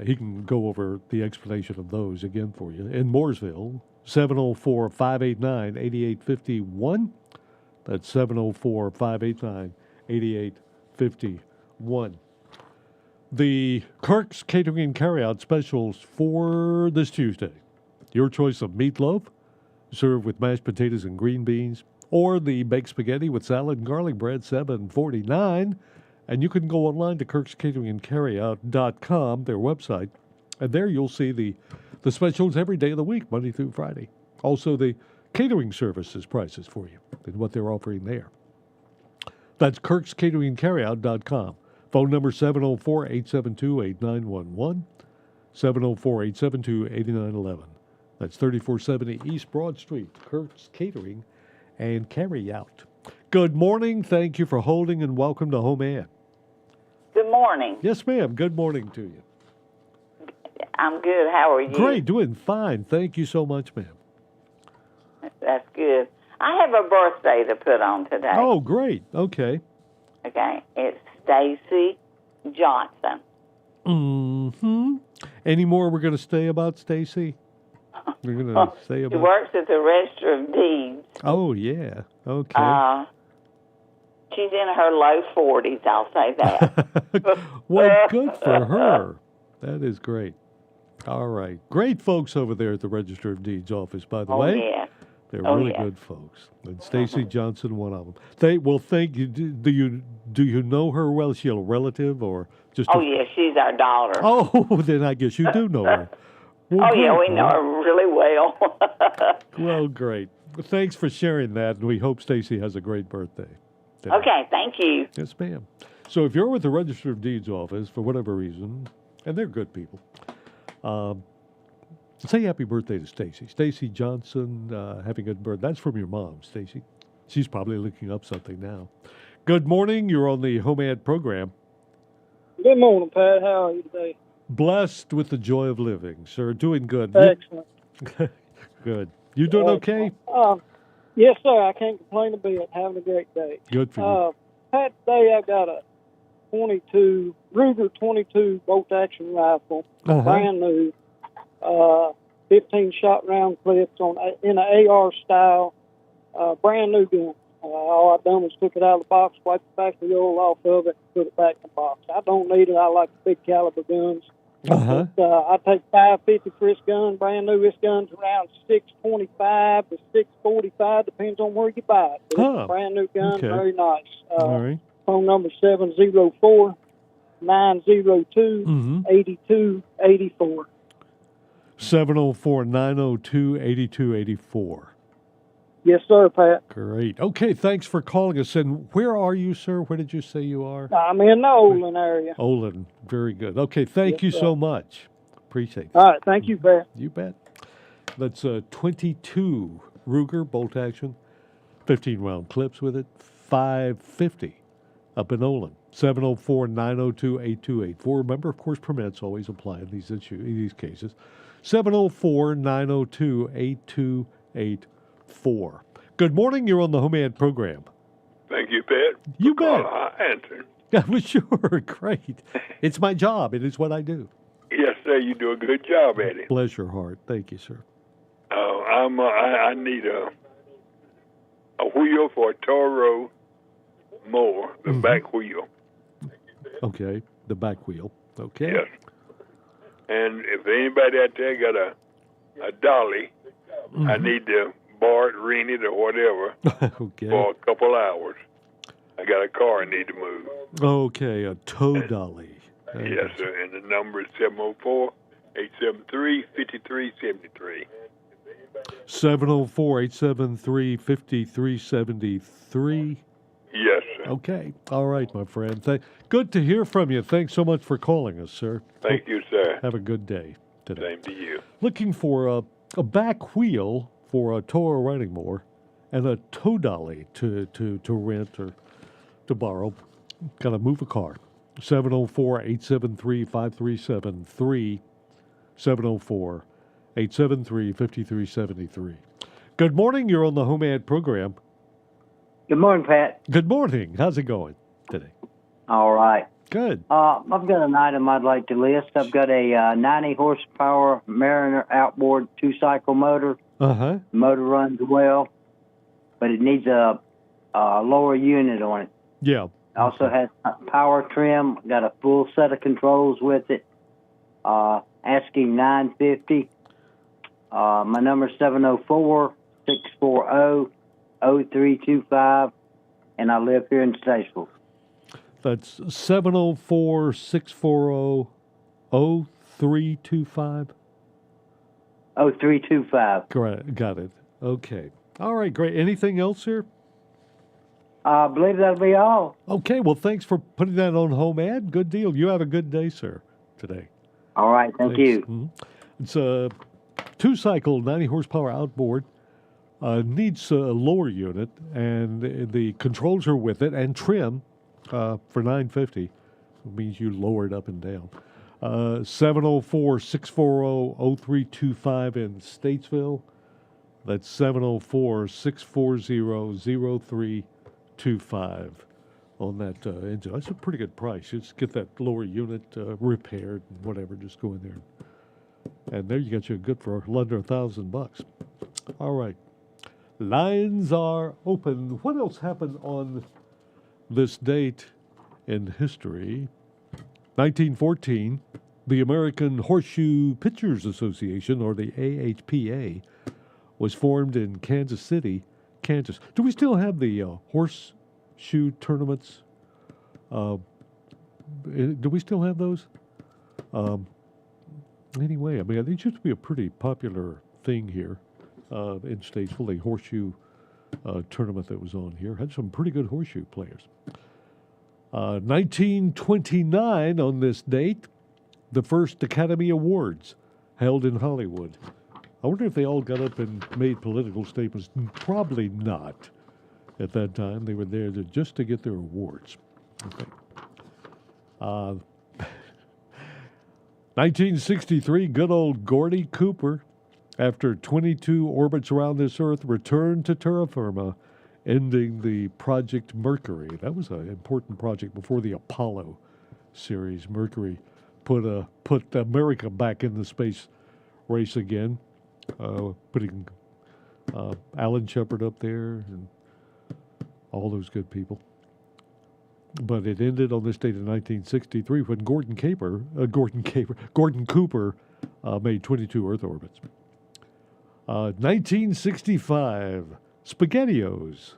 He can go over the explanation of those again for you. In Mooresville, 704-589-8851. That's 704-589-8851. The Kirk's Catering and Carryout specials for this Tuesday. Your choice of meatloaf, served with mashed potatoes and green beans, or the baked spaghetti with salad and garlic bread, $7.49. And you can go online to kirkscateringandcarryout.com, their website, and there you'll see the specials every day of the week, Monday through Friday. Also, the catering services prices for you and what they're offering there. That's kirkscateringandcarryout.com. Phone number 704-872-8911, 704-872-8911. That's 3470 East Broad Street, Kirk's Catering and Carryout. Good morning. Thank you for holding and welcome to HomeAd. Good morning. Yes, ma'am. Good morning to you. I'm good. How are you? Great. Doing fine. Thank you so much, ma'am. That's good. I have a birthday to put on today. Oh, great. Okay. Okay. It's Stacy Johnson. Mm-hmm. Any more we're going to say about Stacy? We're going to say about... She works at the Register of Deeds. Oh, yeah. Okay. She's in her low 40s, I'll say that. Well, good for her. That is great. All right. Great folks over there at the Register of Deeds office, by the way. Yeah. They're really good folks. And Stacy Johnson, one of them. Thank you. Do you know her well? Is she a relative or just? Yeah, she's our daughter. Oh, then I guess you do know her. Well, yeah, we know her really well. Well, great. Well, thanks for sharing that, and we hope Stacy has a great birthday today. Okay, thank you. Yes, ma'am. So if you're with the Register of Deeds office for whatever reason, and they're good people, say happy birthday to Stacy. Stacy Johnson, having a good birthday. That's from your mom, Stacy. She's probably looking up something now. Good morning. You're on the HomeAd program. Good morning, Pat. How are you today? Blessed with the joy of living, sir. Doing good. Excellent. Good. You doing okay? Yes, sir. I can't complain a bit. Having a great day. Good for you. Pat, today I've got a Ruger 22 bolt-action rifle, brand new, 15-shot round clips in an AR style, brand new gun. All I've done was took it out of the box, wiped the back of the oil off of it, and put it back in the box. I don't need it. I like big caliber guns. I take 550 for this gun, brand new. This gun's around 625 to 645, depends on where you buy it. It's a brand new gun, very nice. All right. Phone number 704-902-8284. 704-902-8284. Yes, sir, Pat. Great. Okay, thanks for calling us. And where are you, sir? Where did you say you are? I'm in the Olin area. Olin. Very good. Okay, thank you so much. Appreciate it. All right, thank you, Pat. You bet. That's 22 Ruger bolt action, 15-round clips with it, 550 up in Olin. 704-902-8284. Remember, of course, permits always apply in these cases. 704-902-8284. Good morning. You're on the HomeAd program. Thank you, Pat. You bet. I answered. Yeah, well, sure. Great. It's my job. It is what I do. Yes, sir. You do a good job at it. Bless your heart. Thank you, sir. I I need a wheel for a Toro mower, the back wheel. Okay, the back wheel. Okay. Yes. And if anybody out there got a dolly, I need to borrow it, rent it, or whatever for a couple hours. I got a car I need to move. Okay, a tow dolly. Yes, sir. And the number is 704-873-5373. 704-873-5373. Yes, sir. Okay. All right, my friend. Good to hear from you. Thanks so much for calling us, sir. Thank you, sir. Have a good day today. Same to you. Looking for a back wheel for a Toro riding mower and a tow dolly to rent or to borrow. Got to move a car. 704-873-5373. 704-873-5373. Good morning. You're on the HomeAd program. Good morning, Pat. Good morning. How's it going today? All right. Good. I've got an item I'd like to list. I've got a 90 horsepower Mariner outboard 2-cycle motor. Uh-huh. The motor runs well, but it needs a lower unit on it. Yeah. Also has power trim. Got a full set of controls with it. Asking $950. My number is 704-640-0325, and I live here in Statesville. That's 704-640-0325? 0325. Correct. Got it. Okay. All right, great. Anything else here? I believe that'll be all. Okay, well, thanks for putting that on HomeAd. Good deal. You have a good day, sir, today. All right, thank you. Mm-hmm. It's a 2-cycle, 90 horsepower outboard. Needs a lower unit, and the controls are with it, and trim for $950. It means you lower it up and down. 704-640-0325 in Statesville. That's 704-640-0325 on that engine. That's a pretty good price. Just get that lower unit repaired and whatever. Just go in there. And there you got you good for under $1,000. All right. Lines are open. What else happened on this date in history? 1914, the American Horseshoe Pitchers Association, or the AHPA, was formed in Kansas City, Kansas. Do we still have the horseshoe tournaments? Do we still have those? Anyway, I mean, it used to be a pretty popular thing here in Statesville, the horseshoe tournament that was on here. Had some pretty good horseshoe players. 1929, on this date, the first Academy Awards held in Hollywood. I wonder if they all got up and made political statements. Probably not at that time. They were there just to get their awards. Okay. 1963, good old Gordy Cooper, after 22 orbits around this Earth, returned to terra firma, ending the Project Mercury. That was an important project before the Apollo series. Mercury put America back in the space race again, putting Alan Shepard up there and all those good people. But it ended on this date in 1963 when Gordon Cooper made 22 Earth orbits. 1965, SpaghettiOs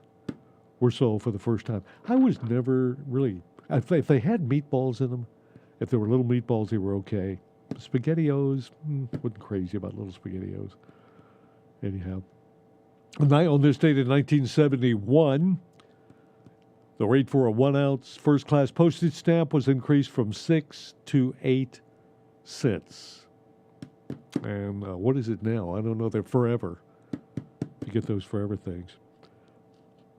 were sold for the first time. I was never really, if they had meatballs in them, if there were little meatballs, they were okay. SpaghettiOs, wasn't crazy about little SpaghettiOs. Anyhow, on this date in 1971, the rate for a 1-ounce first-class postage stamp was increased from 6 to 8 cents. And what is it now? I don't know. They're forever. You get those forever things.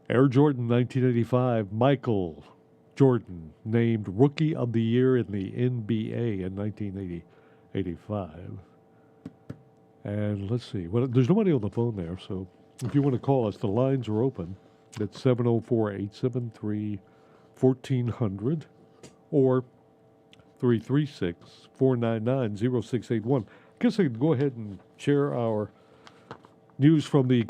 Air Jordan, 1985. Michael Jordan named Rookie of the Year in the NBA in 1985. And let's see. Well, there's nobody on the phone there, so if you want to call us, the lines are open. That's 704-873-1400 or 336-499-0681. I guess I could go ahead and share our news from the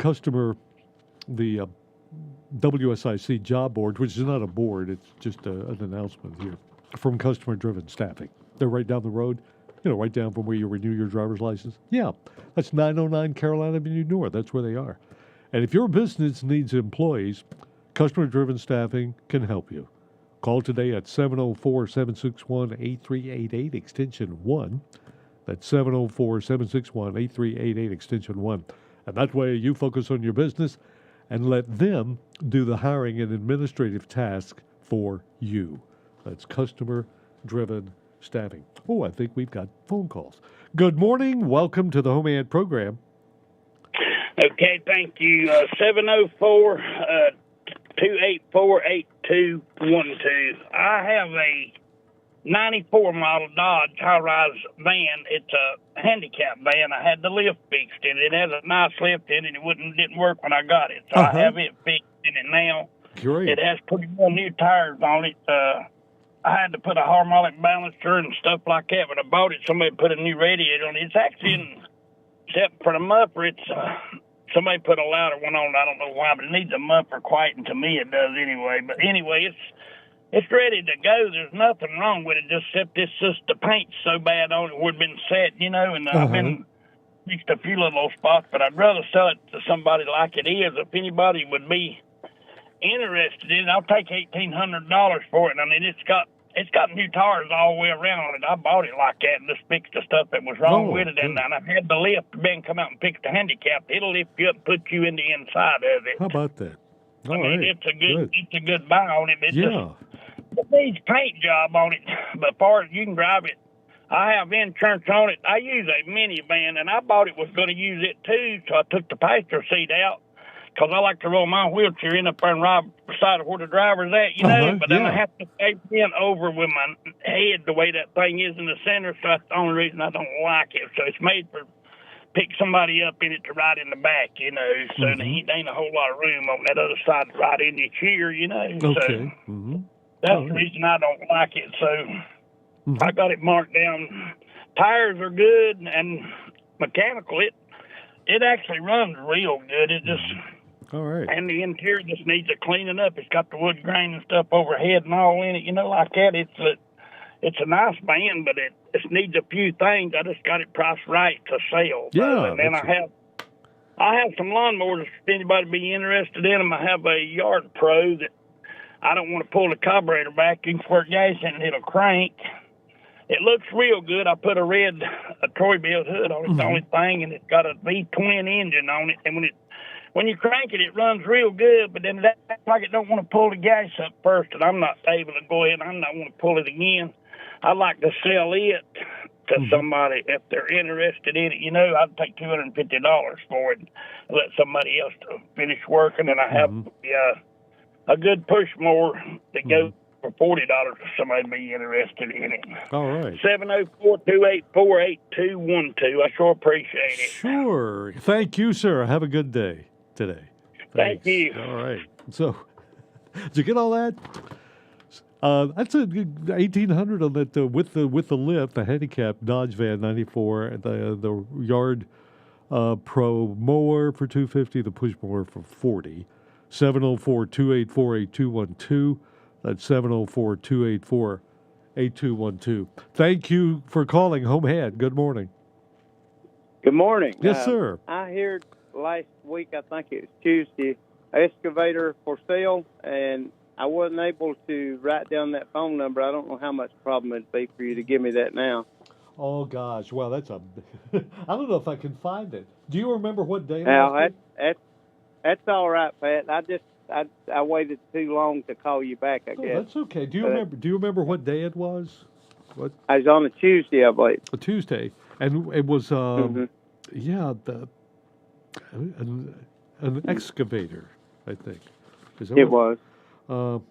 WSIC job board, which is not a board, it's just an announcement here from customer-driven staffing. They're right down the road, right down from where you renew your driver's license. Yeah, that's 909 Carolina Avenue North. That's where they are. And if your business needs employees, customer-driven staffing can help you. Call today at 704-761-8388, extension 1. That's 704-761-8388, extension 1. And that way you focus on your business and let them do the hiring and administrative task for you. That's customer-driven staffing. Oh, I think we've got phone calls. Good morning. Welcome to the HomeAd program. Okay, thank you. 704-284-8212. I have a 94 model Dodge high-rise van. It's a handicap van. I had the lift fixed in it. It has a nice lift in it. It didn't work when I got it, so I have it fixed in it now. Great. It has pretty well new tires on it. I had to put a harmonic balancer and stuff like that. When I bought it, somebody put a new radiator on it. It's actually, except for the muffler, it's somebody put a louder one on. I don't know why, but it needs a muffler quite, and to me it does anyway. But anyway, it's ready to go. There's nothing wrong with it, except it's just the paint's so bad on it where it's been set, and I've been fixed a few little spots, but I'd rather sell it to somebody like it is. If anybody would be interested in it, I'll take $1,800 for it. I mean, it's got new tires all the way around on it. I bought it like that and just fixed the stuff that was wrong with it, and I've had the lift Ben come out and fix the handicap. It'll lift you up and put you in the inside of it. How about that? I mean, it's a good buy on it. It needs paint job on it, but as far as you can drive it, I have insurance on it. I use a minivan, and I bought it was going to use it too, so I took the passenger seat out because I like to roll my wheelchair in up there and ride beside of where the driver's at, but then I have to stay in over with my head the way that thing is in the center, so that's the only reason I don't like it. So it's made for pick somebody up in it to ride in the back, so there ain't a whole lot of room on that other side to ride in the chair, Okay. So that's the reason I don't like it. So I got it marked down. Tires are good, and mechanical, it actually runs real good. It just, all right. And the interior just needs a cleaning up. It's got the wood grain and stuff overhead and all in it, like that. It's a nice van, but it just needs a few things. I just got it priced right to sell. Yeah. And then I have some lawnmowers. If anybody be interested in them, I have a Yard Pro that I don't want to pull the carburetor back. You can squirt gas in and it'll crank. It looks real good. I put a Troy Bill hood on it, the only thing, and it's got a V-twin engine on it. And when you crank it, it runs real good, but then it acts like it don't want to pull the gas up first, and I'm not able to go ahead. I'm not want to pull it again. I'd like to sell it to somebody if they're interested in it. I'd take $250 for it and let somebody else finish working. And I have a good push mower that goes for $40 if somebody be interested in it. All right. 704-284-8212. I sure appreciate it. Sure. Thank you, sir. Have a good day today. Thank you. All right. So, did you get all that? That's a good $1,800 on that with the lift, the handicap Dodge van 94, the Yard Pro mower for $250, the push mower for $40. 704-284-8212. That's 704-284-8212. Thank you for calling HomeAd. Good morning. Good morning. Yes, sir. I heard last week, I think it was Tuesday, excavator for sale, and I wasn't able to write down that phone number. I don't know how much problem it'd be for you to give me that now. Oh, gosh. Well, that's I don't know if I can find it. Do you remember what day? Now, that's all right, Pat. I waited too long to call you back, I guess. That's okay. Do you remember what day it was? What? I was on a Tuesday, I believe. A Tuesday. And it was an excavator, I think. It was. A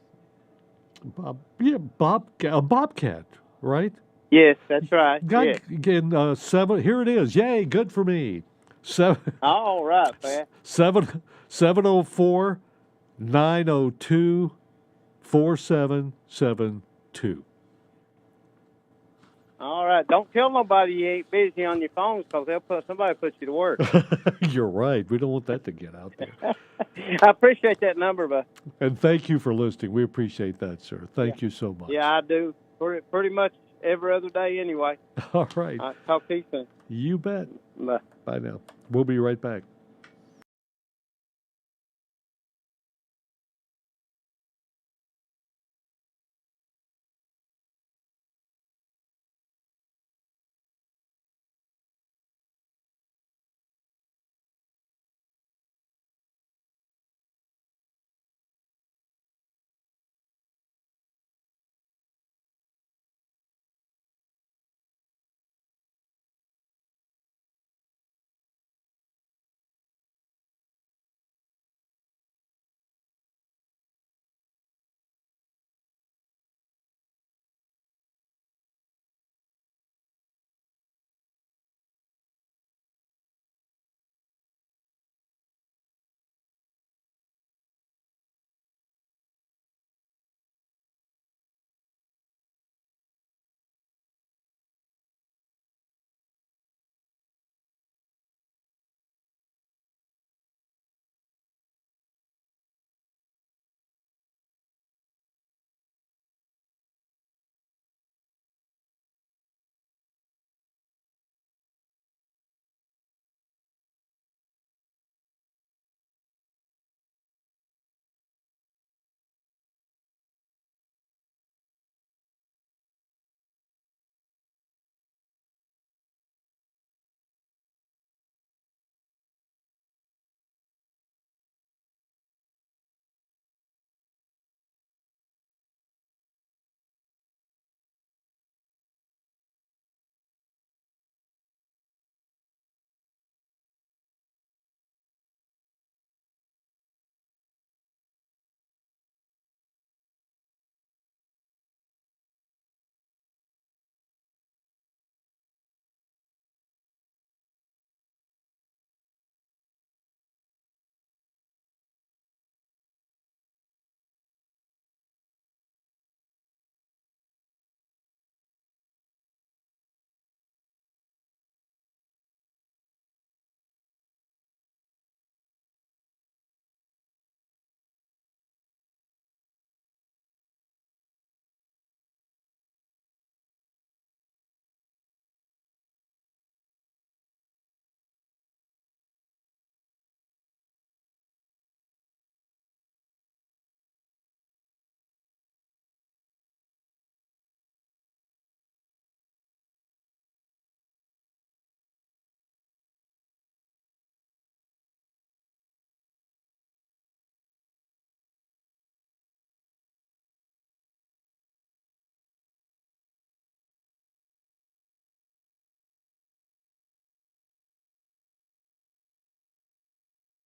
bobcat, right? Yes, that's right. Yes. Again, 7. Here it is. Yay, good for me. 7. All right, Pat. 704-902-4772. All right. Don't tell nobody you ain't busy on your phones because somebody put you to work. You're right. We don't want that to get out there. I appreciate that number, but And thank you for listening. We appreciate that, sir. Thank you so much. yeah, I do. Pretty much every other day anyway. All right. Talk to you soon. You bet. Bye. Bye now. We'll be right back.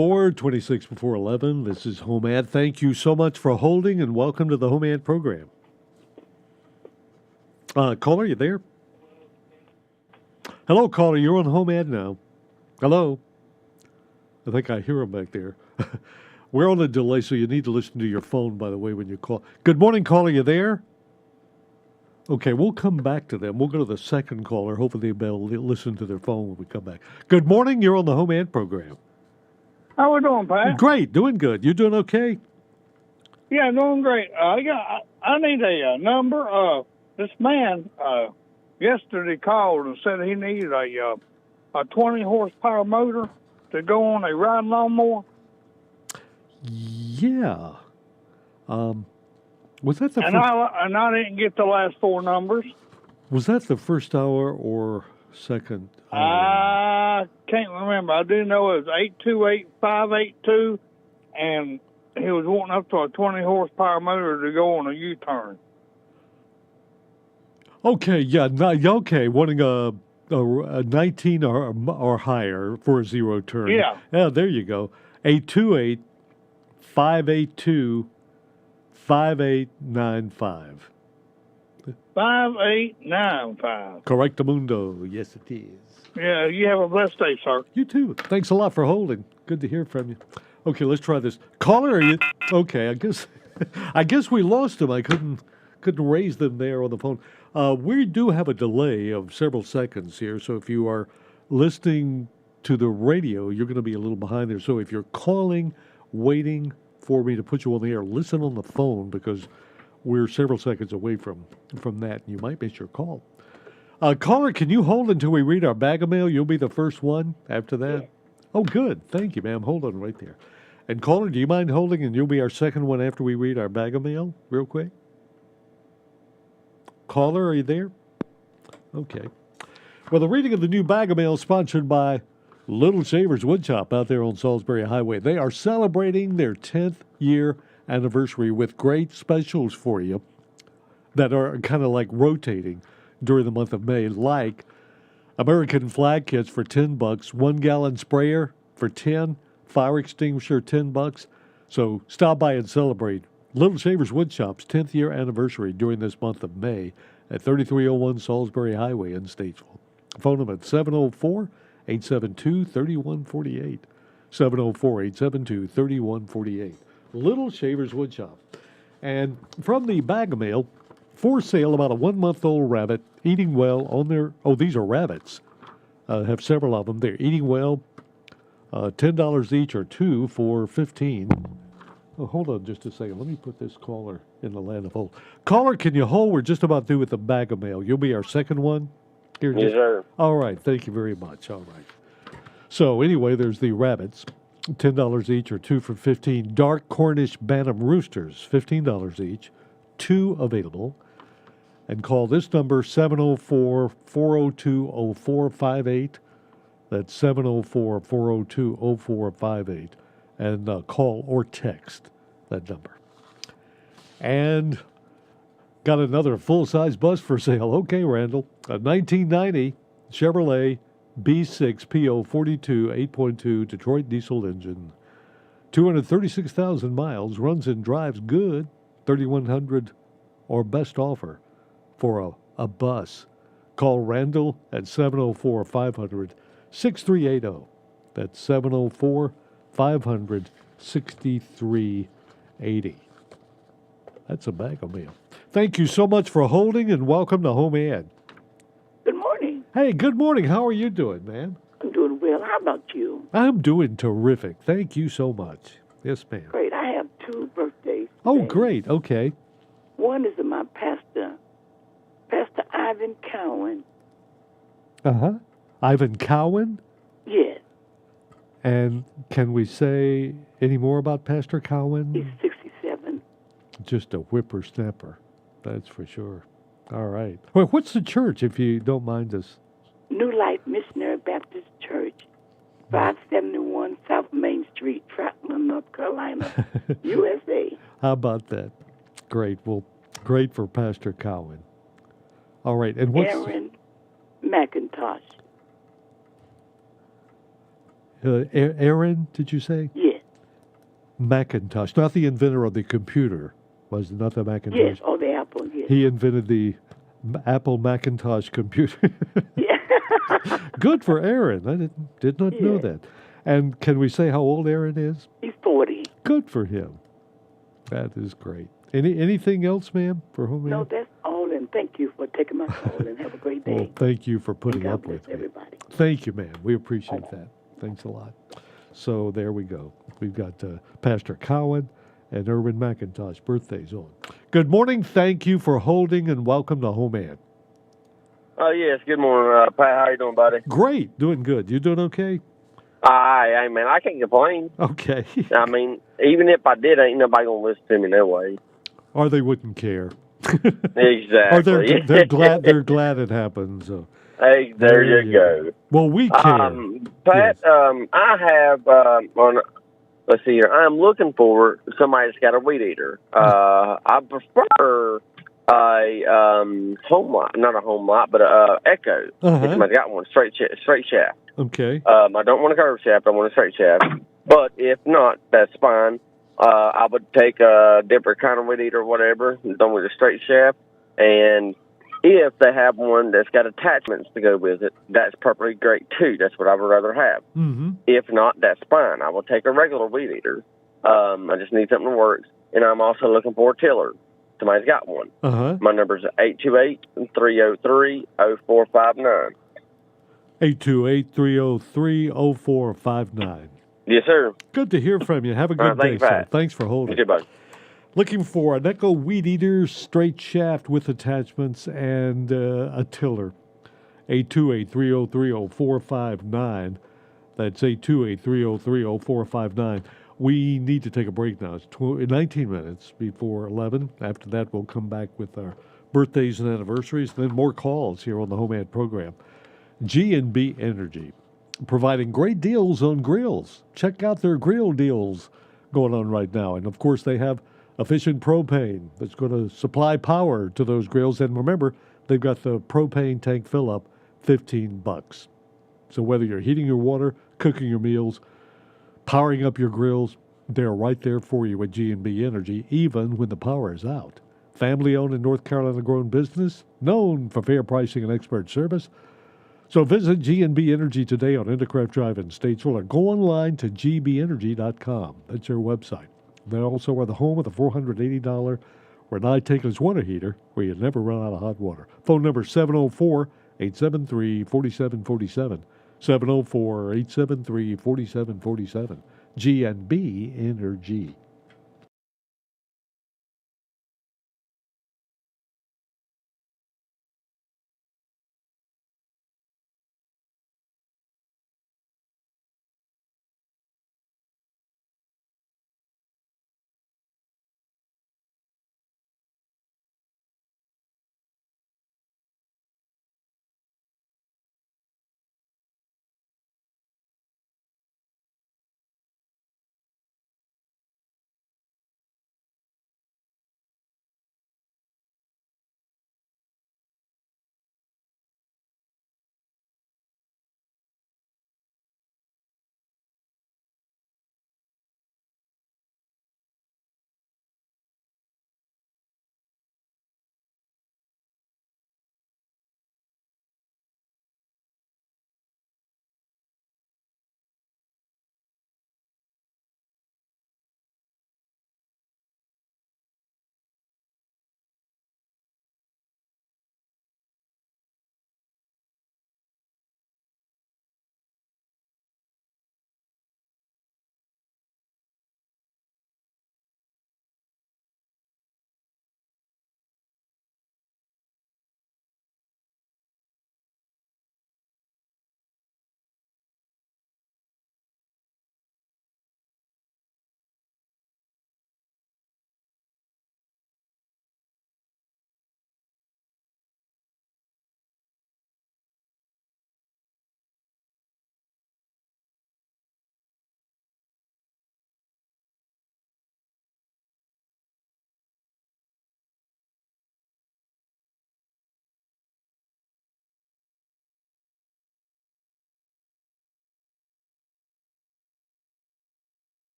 Or 26 before 11. This is HomeAd. Thank you so much for holding and welcome to the HomeAd program. Caller, you there? Hello, caller. You're on HomeAd now. Hello. I think I hear him back there. We're on a delay, so you need to listen to your phone, by the way, when you call. Good morning, caller. You there? Okay, we'll come back to them. We'll go to the second caller. Hopefully they'll listen to their phone when we come back. Good morning. You're on the HomeAd program. How we doing, Pat? Great, doing good. You doing okay? Yeah, doing great. I need a number. This man yesterday called and said he needed a 20 horsepower motor to go on a riding lawnmower. Yeah. Was that the and I didn't get the last four numbers. Was that the first hour or second hour? I can't remember. I do know it was 828582, and he was wanting up to a 20 horsepower motor to go on a U-turn. Okay, yeah, okay, wanting a 19 or higher for a zero turn. Yeah. Yeah, there you go. 828-582-5895. 5895. Correctamundo. Yes, it is. Yeah, you have a blessed day, sir. You too. Thanks a lot for holding. Good to hear from you. Okay, let's try this. Caller, are you? Okay, I guess we lost him. I couldn't raise them there on the phone. We do have a delay of several seconds here, so if you are listening to the radio, you're going to be a little behind there. So if you're calling, waiting for me to put you on the air, listen on the phone because we're several seconds away from that, and you might miss your call. Caller, can you hold until we read our bag of mail? You'll be the first one after that. Yeah. Oh, good. Thank you, ma'am. Hold on right there. And caller, do you mind holding, and you'll be our second one after we read our bag of mail real quick? Caller, are you there? Okay. Well, the reading of the new bag of mail is sponsored by Little Shavers Woodshop out there on Salisbury Highway. They are celebrating their 10th year anniversary with great specials for you that are kind of like rotating during the month of May, like American flag kits for $10, 1 gallon sprayer for $10, fire extinguisher $10. So stop by and celebrate Little Shavers Woodshop's 10th year anniversary during this month of May at 3301 Salisbury Highway in Statesville. Phone them at 704-872-3148. 704-872-3148. Little Shavers Woodshop. And from the bag of mail, for sale about a 1-month-old rabbit eating well on their, these are rabbits. Have several of them. They're eating well. $10 each or two for $15. Oh, hold on just a second. Let me put this caller in the land of hold. Caller, can you hold? We're just about through with the bag of mail. You'll be our second one. Here, yes, sir. All right. Thank you very much. All right. So anyway, there's the rabbits. $10 each or two for $15. Dark Cornish Bantam roosters, $15 each. 2 available. And call this number, 704-402-0458. That's 704-402-0458. And call or text that number. And got another full-size bus for sale. Okay, Randall. A 1990 Chevrolet B6 PO 42 8.2 Detroit diesel engine. 236,000 miles. Runs and drives good. 3,100 or best offer for a bus. Call Randall at 704-500-6380. That's 704-500-6380. That's a bag of mail. Thank you so much for holding, and welcome to HomeAd. Good morning. Hey, good morning. How are you doing, man? I'm doing well. How about you? I'm doing terrific. Thank you so much. Yes, ma'am. Great. I have 2 birthdays today. Oh, great. Okay. One is my pastor, Pastor Ivan Cowan. Uh-huh. Ivan Cowan? Yes. And can we say any more about Pastor Cowan? He's 67. Just a whippersnapper, that's for sure. All right. Well, what's the church, if you don't mind us? New Life Missionary Baptist Church, 571 South Main Street, Franklin, North Carolina, USA. How about that? Great. Well, great for Pastor Cowan. All right. And what's Aaron McIntosh. Aaron, did you say? Yes. Macintosh, not the inventor of the computer, was not the Macintosh. Yes, or the Apple, yes. He invented the Apple Macintosh computer. Yeah. Good for Aaron. I did not know that. And can we say how old Aaron is? He's 40. Good for him. That is great. Anything else, ma'am, for HomeAd? No, that's all, and thank you for taking my call, and have a great day. Well, thank you for putting God up bless with me. everybody. Thank you, ma'am. We appreciate that. Thanks a lot. So there we go. We've got Pastor Cowan and Erwin McIntosh birthdays on. Good morning. Thank you for holding, and welcome to HomeAd. Yes, good morning, Pat. How you doing, buddy? Great. Doing good. You doing okay? Hey, man, I can't complain. Okay. I mean, even if I did, ain't nobody going to listen to me no way. Or they wouldn't care. Exactly. Or they're glad it happens. So. Hey, there you go. Well, we care. Pat, yes. I have let's see here. I'm looking for somebody that's got a weed eater. I prefer a home lot, not a home lot, but a Echo. If somebody's got one, straight shaft. Okay. I don't want a curved shaft. I want a straight shaft. But if not, that's fine. I would take a different kind of weed eater or whatever, done with a straight shaft. And if they have one that's got attachments to go with it, that's perfectly great too. That's what I would rather have. Mm-hmm. If not, that's fine. I will take a regular weed eater. I just need something that works. And I'm also looking for a tiller. somebody's got one. Uh-huh. My number's 828-303-0459. 828-303-0459. Yes, sir. Good to hear from you. Have a All right, good thank day, you, sir. Pat. Thanks for holding. You too, bud. Looking for an Echo Weed Eater, straight shaft with attachments, and a tiller. 828-303-0459. That's 828-303-0459. We need to take a break now. It's 19 minutes before 11. After that, we'll come back with our birthdays and anniversaries, then more calls here on the HomeAd program. G&B Energy, providing great deals on grills. Check out their grill deals going on right now. And, of course, they have efficient propane that's going to supply power to those grills. And remember, they've got the propane tank fill-up, $15. So whether you're heating your water, cooking your meals, powering up your grills, they're right there for you at G&B Energy, even when the power is out. Family-owned and North Carolina-grown business, known for fair pricing and expert service. So visit G&B Energy today on Intercraft Drive in Statesville or go online to gbenergy.com. That's their website. They also are the home of the $480 Renai Tankless water heater, where you never run out of hot water. Phone number 704-873-4747. 704-873-4747. G&B Energy. Weed.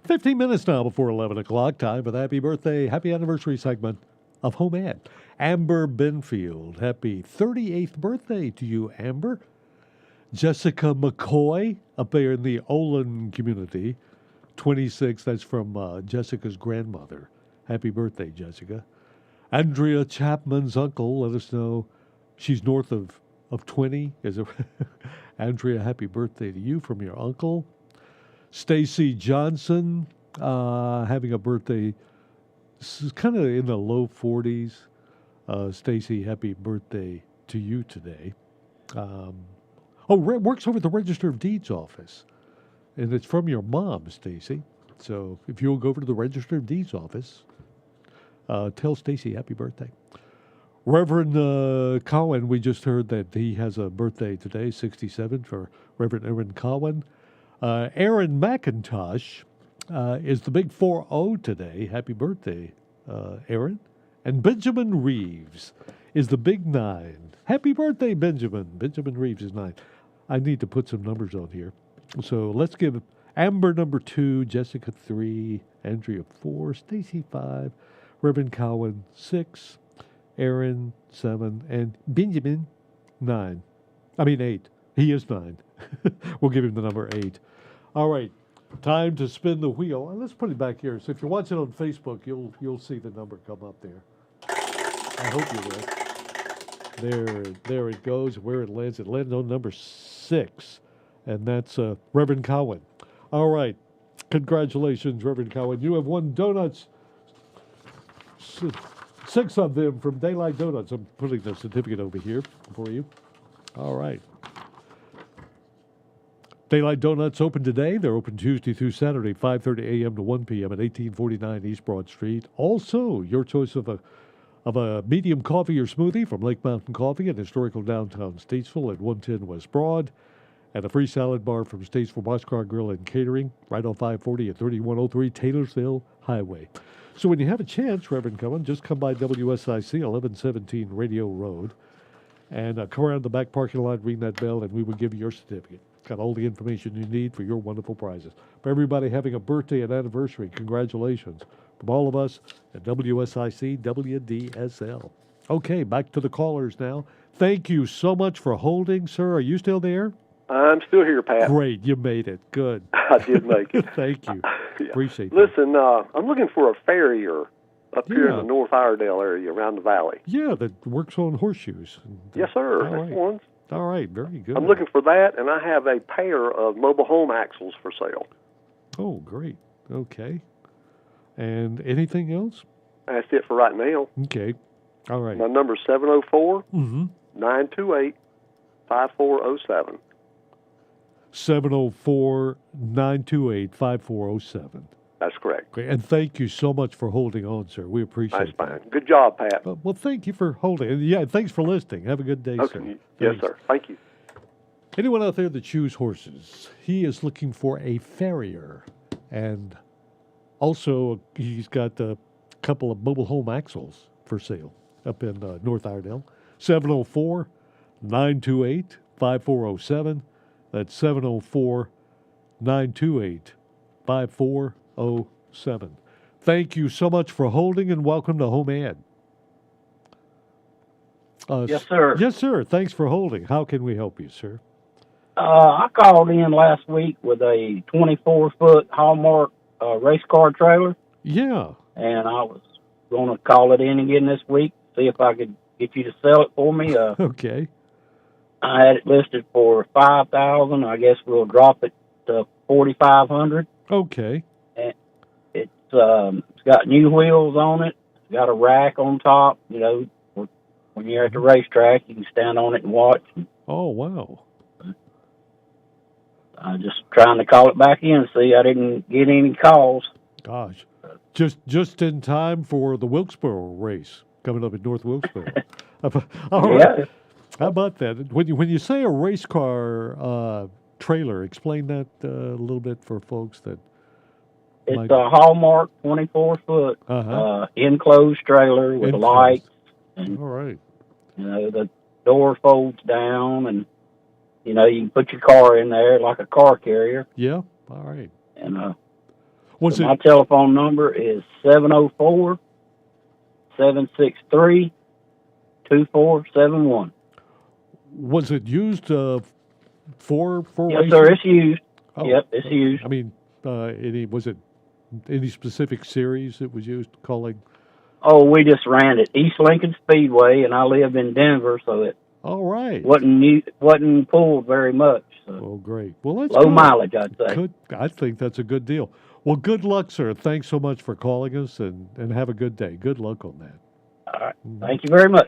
15 minutes now before 11 o'clock. Time for the happy birthday, happy anniversary segment of HomeAd. Amber Benfield, happy 38th birthday to you, Amber. Jessica McCoy, up there in the Olin community, 26. That's from Jessica's grandmother. Happy birthday, Jessica. Andrea Chapman's uncle, let us know she's north of 20. Is it? Andrea, happy birthday to you from your uncle. Stacy Johnson, having a birthday. This is kind of in the low 40s. Stacy, happy birthday to you today. Works over at the Register of Deeds office. And it's from your mom, Stacy. So if you'll go over to the Register of Deeds office, tell Stacy happy birthday. Reverend Cowan, we just heard that he has a birthday today, 67 for Reverend Aaron Cowan. Aaron McIntosh is the big 4-0 today. Happy birthday, Aaron. And Benjamin Reeves is the big 9. Happy birthday, Benjamin. Benjamin Reeves is 9. I need to put some numbers on here. So let's give Amber number 2, Jessica 3, Andrea 4, Stacy 5, Reverend Cowan 6, Aaron 7, and Benjamin 9. 8. He is 9. We'll give him the number 8. All right. Time to spin the wheel. Let's put it back here. So if you're watching on Facebook, you'll see the number come up there. I hope you will. There it goes. Where it lands on number 6. And that's Reverend Cowan. All right. Congratulations, Reverend Cowan. You have won donuts. 6 of them from Daylight Donuts. I'm putting the certificate over here for you. All right. Daylight Donuts open today. They're open Tuesday through Saturday, 5:30 a.m. to 1 p.m. at 1849 East Broad Street. Also, your choice of a medium coffee or smoothie from Lake Mountain Coffee in historical downtown Statesville at 110 West Broad. And a free salad bar from Statesville Boxcar Grill and Catering, right on 540 at 3103 Taylorsville Highway. So when you have a chance, Reverend Cohen, just come by WSIC 1117 Radio Road and come around the back parking lot, ring that bell, and we will give you your certificate. Got all the information you need for your wonderful prizes. For everybody having a birthday and anniversary, congratulations from all of us at WSIC WDSL. Okay, back to the callers now. Thank you so much for holding, sir. Are you still there? I'm still here, Pat. Great, you made it. Good. I did make it. Thank you. Yeah. Appreciate it. Listen, I'm looking for a farrier up here in the North Iredell area around the valley. Yeah, that works on horseshoes. Yes, sir. All That's right. one. All right, very good. I'm looking for that, and I have a pair of mobile home axles for sale. Oh, great. Okay. And anything else? That's it for right now. Okay. All right. My number is 704 Mm-hmm. 928 5407. 704-928-5407. That's correct. Great. And thank you so much for holding on, sir. We appreciate That's that. fine. Good job, Pat. Well, thank you for holding. And yeah, thanks for listening. Have a good day, Okay. sir. Yes, Thanks. sir. Thank you. Anyone out there that chews horses, he is looking for a farrier. And also, he's got a couple of mobile home axles for sale up in North Iredell. 704-928-5407. That's 704-928-5407. Thank you so much for holding, and welcome to HomeAd. Yes, sir. Yes, sir. Thanks for holding. How can we help you, sir? I called in last week with a 24-foot Hallmark race car trailer. Yeah. And I was going to call it in again this week, see if I could get you to sell it for me. Okay. I had it listed for $5,000. I guess we'll drop it to $4,500. Okay. And it's got new wheels on it. It's got a rack on top. You know, when you're at the racetrack, you can stand on it and watch. Oh, wow. I'm just trying to call it back in. See, I didn't get any calls. Gosh. Just in time for the Wilkesboro race coming up in North Wilkesboro. All right. Yeah. How about that? When you say a race car trailer, explain that a little bit for folks that. It's a Hallmark 24-foot enclosed trailer with lights. And, all right. You know, the door folds down, and you know you can put your car in there like a car carrier. Yeah. All right. And What's my telephone number is 704-763-2471. Was it used for Yes, racing? sir. It's used. Oh, Yep, it's used. I mean, was it any specific series it was used calling? Oh, we just ran it East Lincoln Speedway, and I live in Denver, so it all right wasn't pulled very much. So. Oh, great. Well, that's low good. mileage, I'd say. Good. I think that's a good deal. Well, good luck, sir. Thanks so much for calling us, and have a good day. Good luck on that. All right. Thank you very much.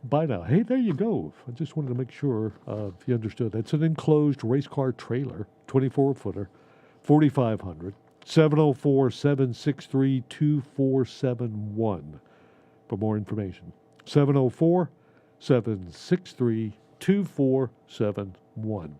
Bye now. Hey, there you go. I just wanted to make sure if you understood. It's an enclosed race car trailer, 24-footer, 4,500. 704-763-2471 for more information. 704-763-2471.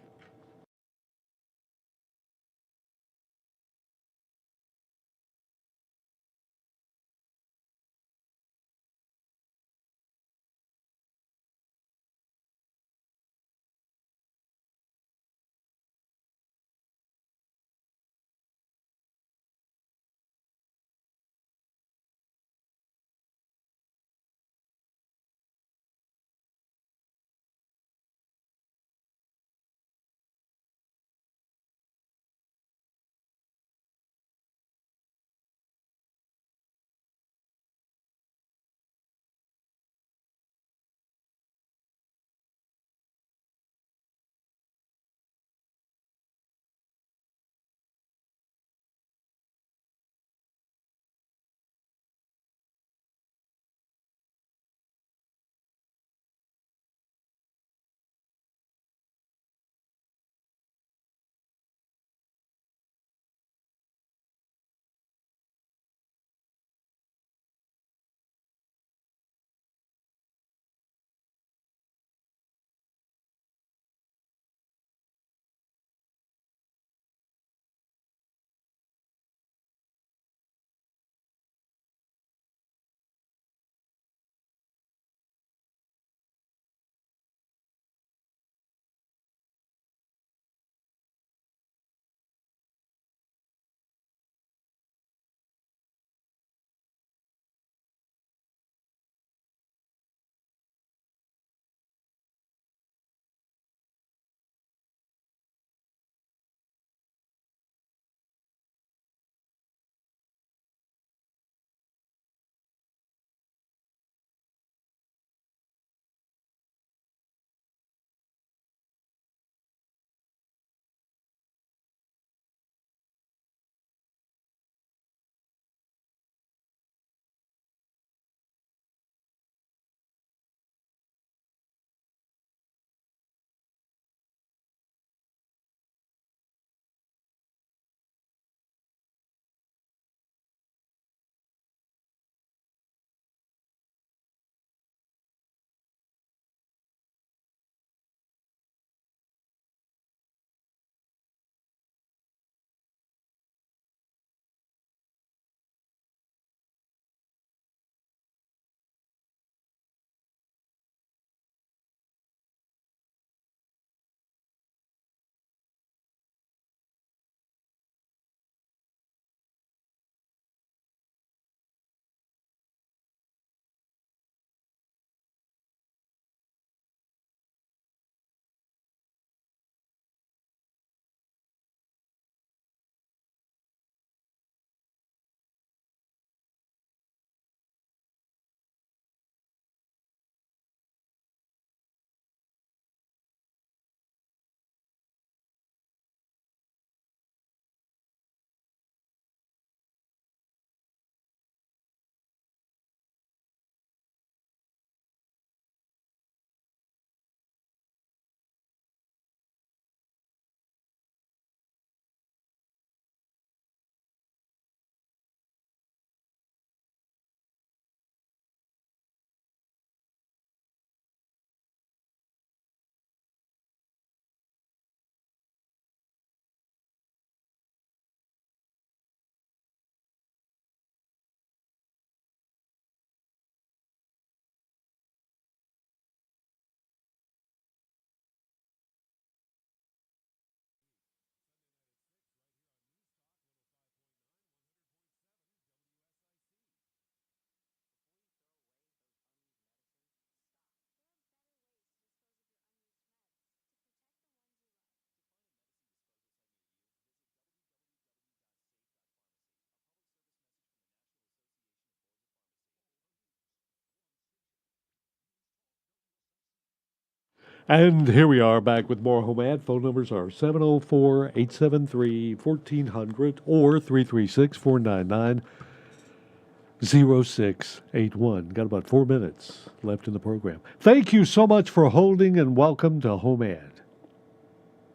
And here we are back with more HomeAd. Phone numbers are 704-873-1400 or 336-499-0681. Got about 4 minutes left in the program. Thank you so much for holding and welcome to HomeAd.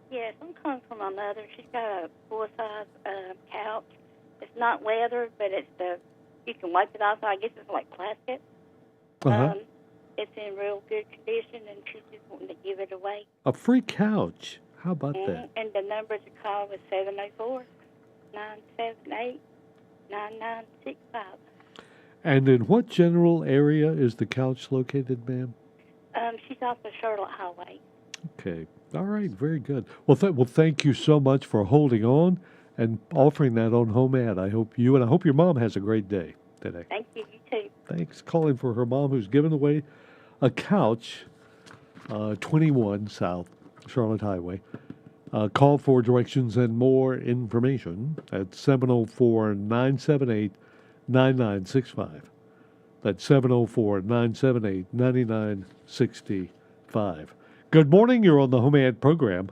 Yes, I'm calling for my mother. She's got a full-size couch. It's not leather, but you can wipe it off. So I guess it's like plastic. It's in real good condition, and she's just wanting to give it away. A free couch. How about that? And the number to call is 704-978-9965. And in what general area is the couch located, ma'am? She's off the Charlotte Highway. Okay. All right. Very good. Well, thank you so much for holding on and offering that on HomeAd. I hope you and I hope your mom has a great day today. Thank you. You too. Thanks. Calling for her mom who's giving away a couch, 21 South Charlotte Highway. Call for directions and more information at 704-978-9965. That's 704-978-9965. Good morning. You're on the HomeAd program.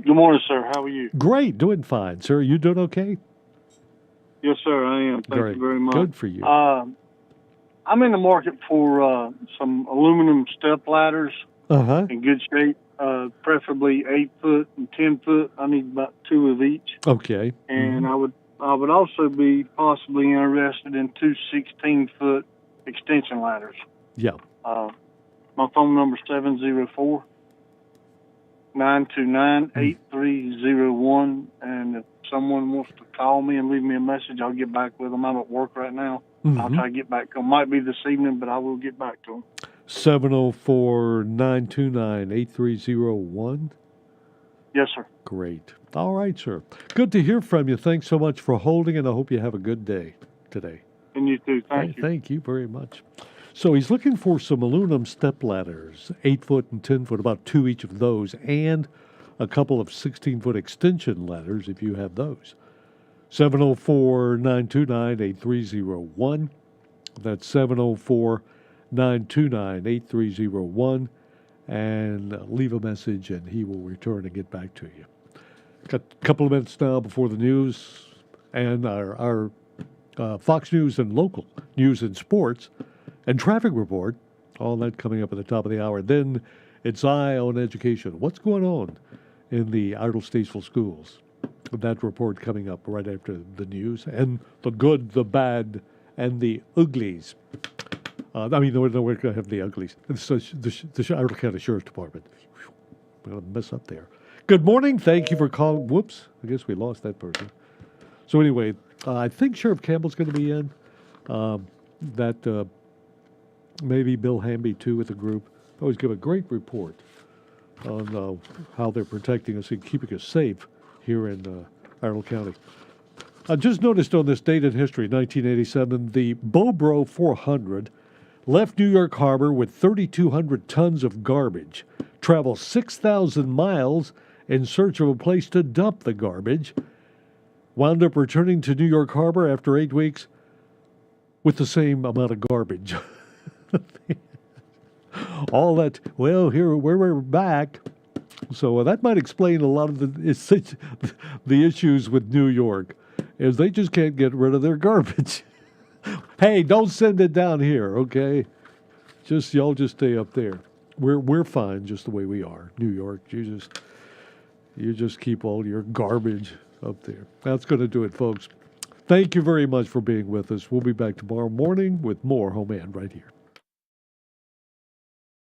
Good morning, sir. How are you? Great. Doing fine, sir. You doing okay? Yes, sir, I am. Thank Great. you very much. Good for you. I'm in the market for some aluminum step ladders in good shape, preferably 8 foot and 10 foot. I need about 2 of each. Okay. And I would also be possibly interested in 2 16-foot extension ladders. Yeah. My phone number is 704-929-8301, and if someone wants to call me and leave me a message, I'll get back with them. I'm at work right now. I'll try to get back to them. Might be this evening, but I will get back to them. 704-929-8301? Yes, sir. Great. All right, sir. Good to hear from you. Thanks so much for holding, and I hope you have a good day today. And you too. Thank you. Thank you very much. So he's looking for some aluminum step ladders, 8 foot and 10 foot, about 2 each of those, and a couple of 16-foot extension ladders if you have those. 704-929-8301. That's 704-929-8301. And leave a message, and he will return and get back to you. Got a couple of minutes now before the news and our Fox News and local news and sports and traffic report. All that coming up at the top of the hour. Then it's Eye on Education. What's going on in the Idle Statesville schools? That report coming up right after the news. And the good, the bad, and the uglies. We're going to have the uglies. The Idle County Sheriff's Department. We're going to mess up there. Good morning. Thank you for calling. Whoops. I guess we lost that person. So anyway, I think Sheriff Campbell's going to be in. Maybe Bill Hamby, too, with the group. Always give a great report on how they're protecting us and keeping us safe here in Idle County. I just noticed on this date in history, 1987, the Bobro 400 left New York Harbor with 3,200 tons of garbage, traveled 6,000 miles in search of a place to dump the garbage, wound up returning to New York Harbor after 8 weeks with the same amount of garbage. All that, well, here we're back. So that might explain a lot of the issues with New York, is they just can't get rid of their garbage. Hey, don't send it down here, okay? Y'all just stay up there. We're fine just the way we are. New York, you just keep all your garbage up there. That's going to do it, folks. Thank you very much for being with us. We'll be back tomorrow morning with more HomeAd right here.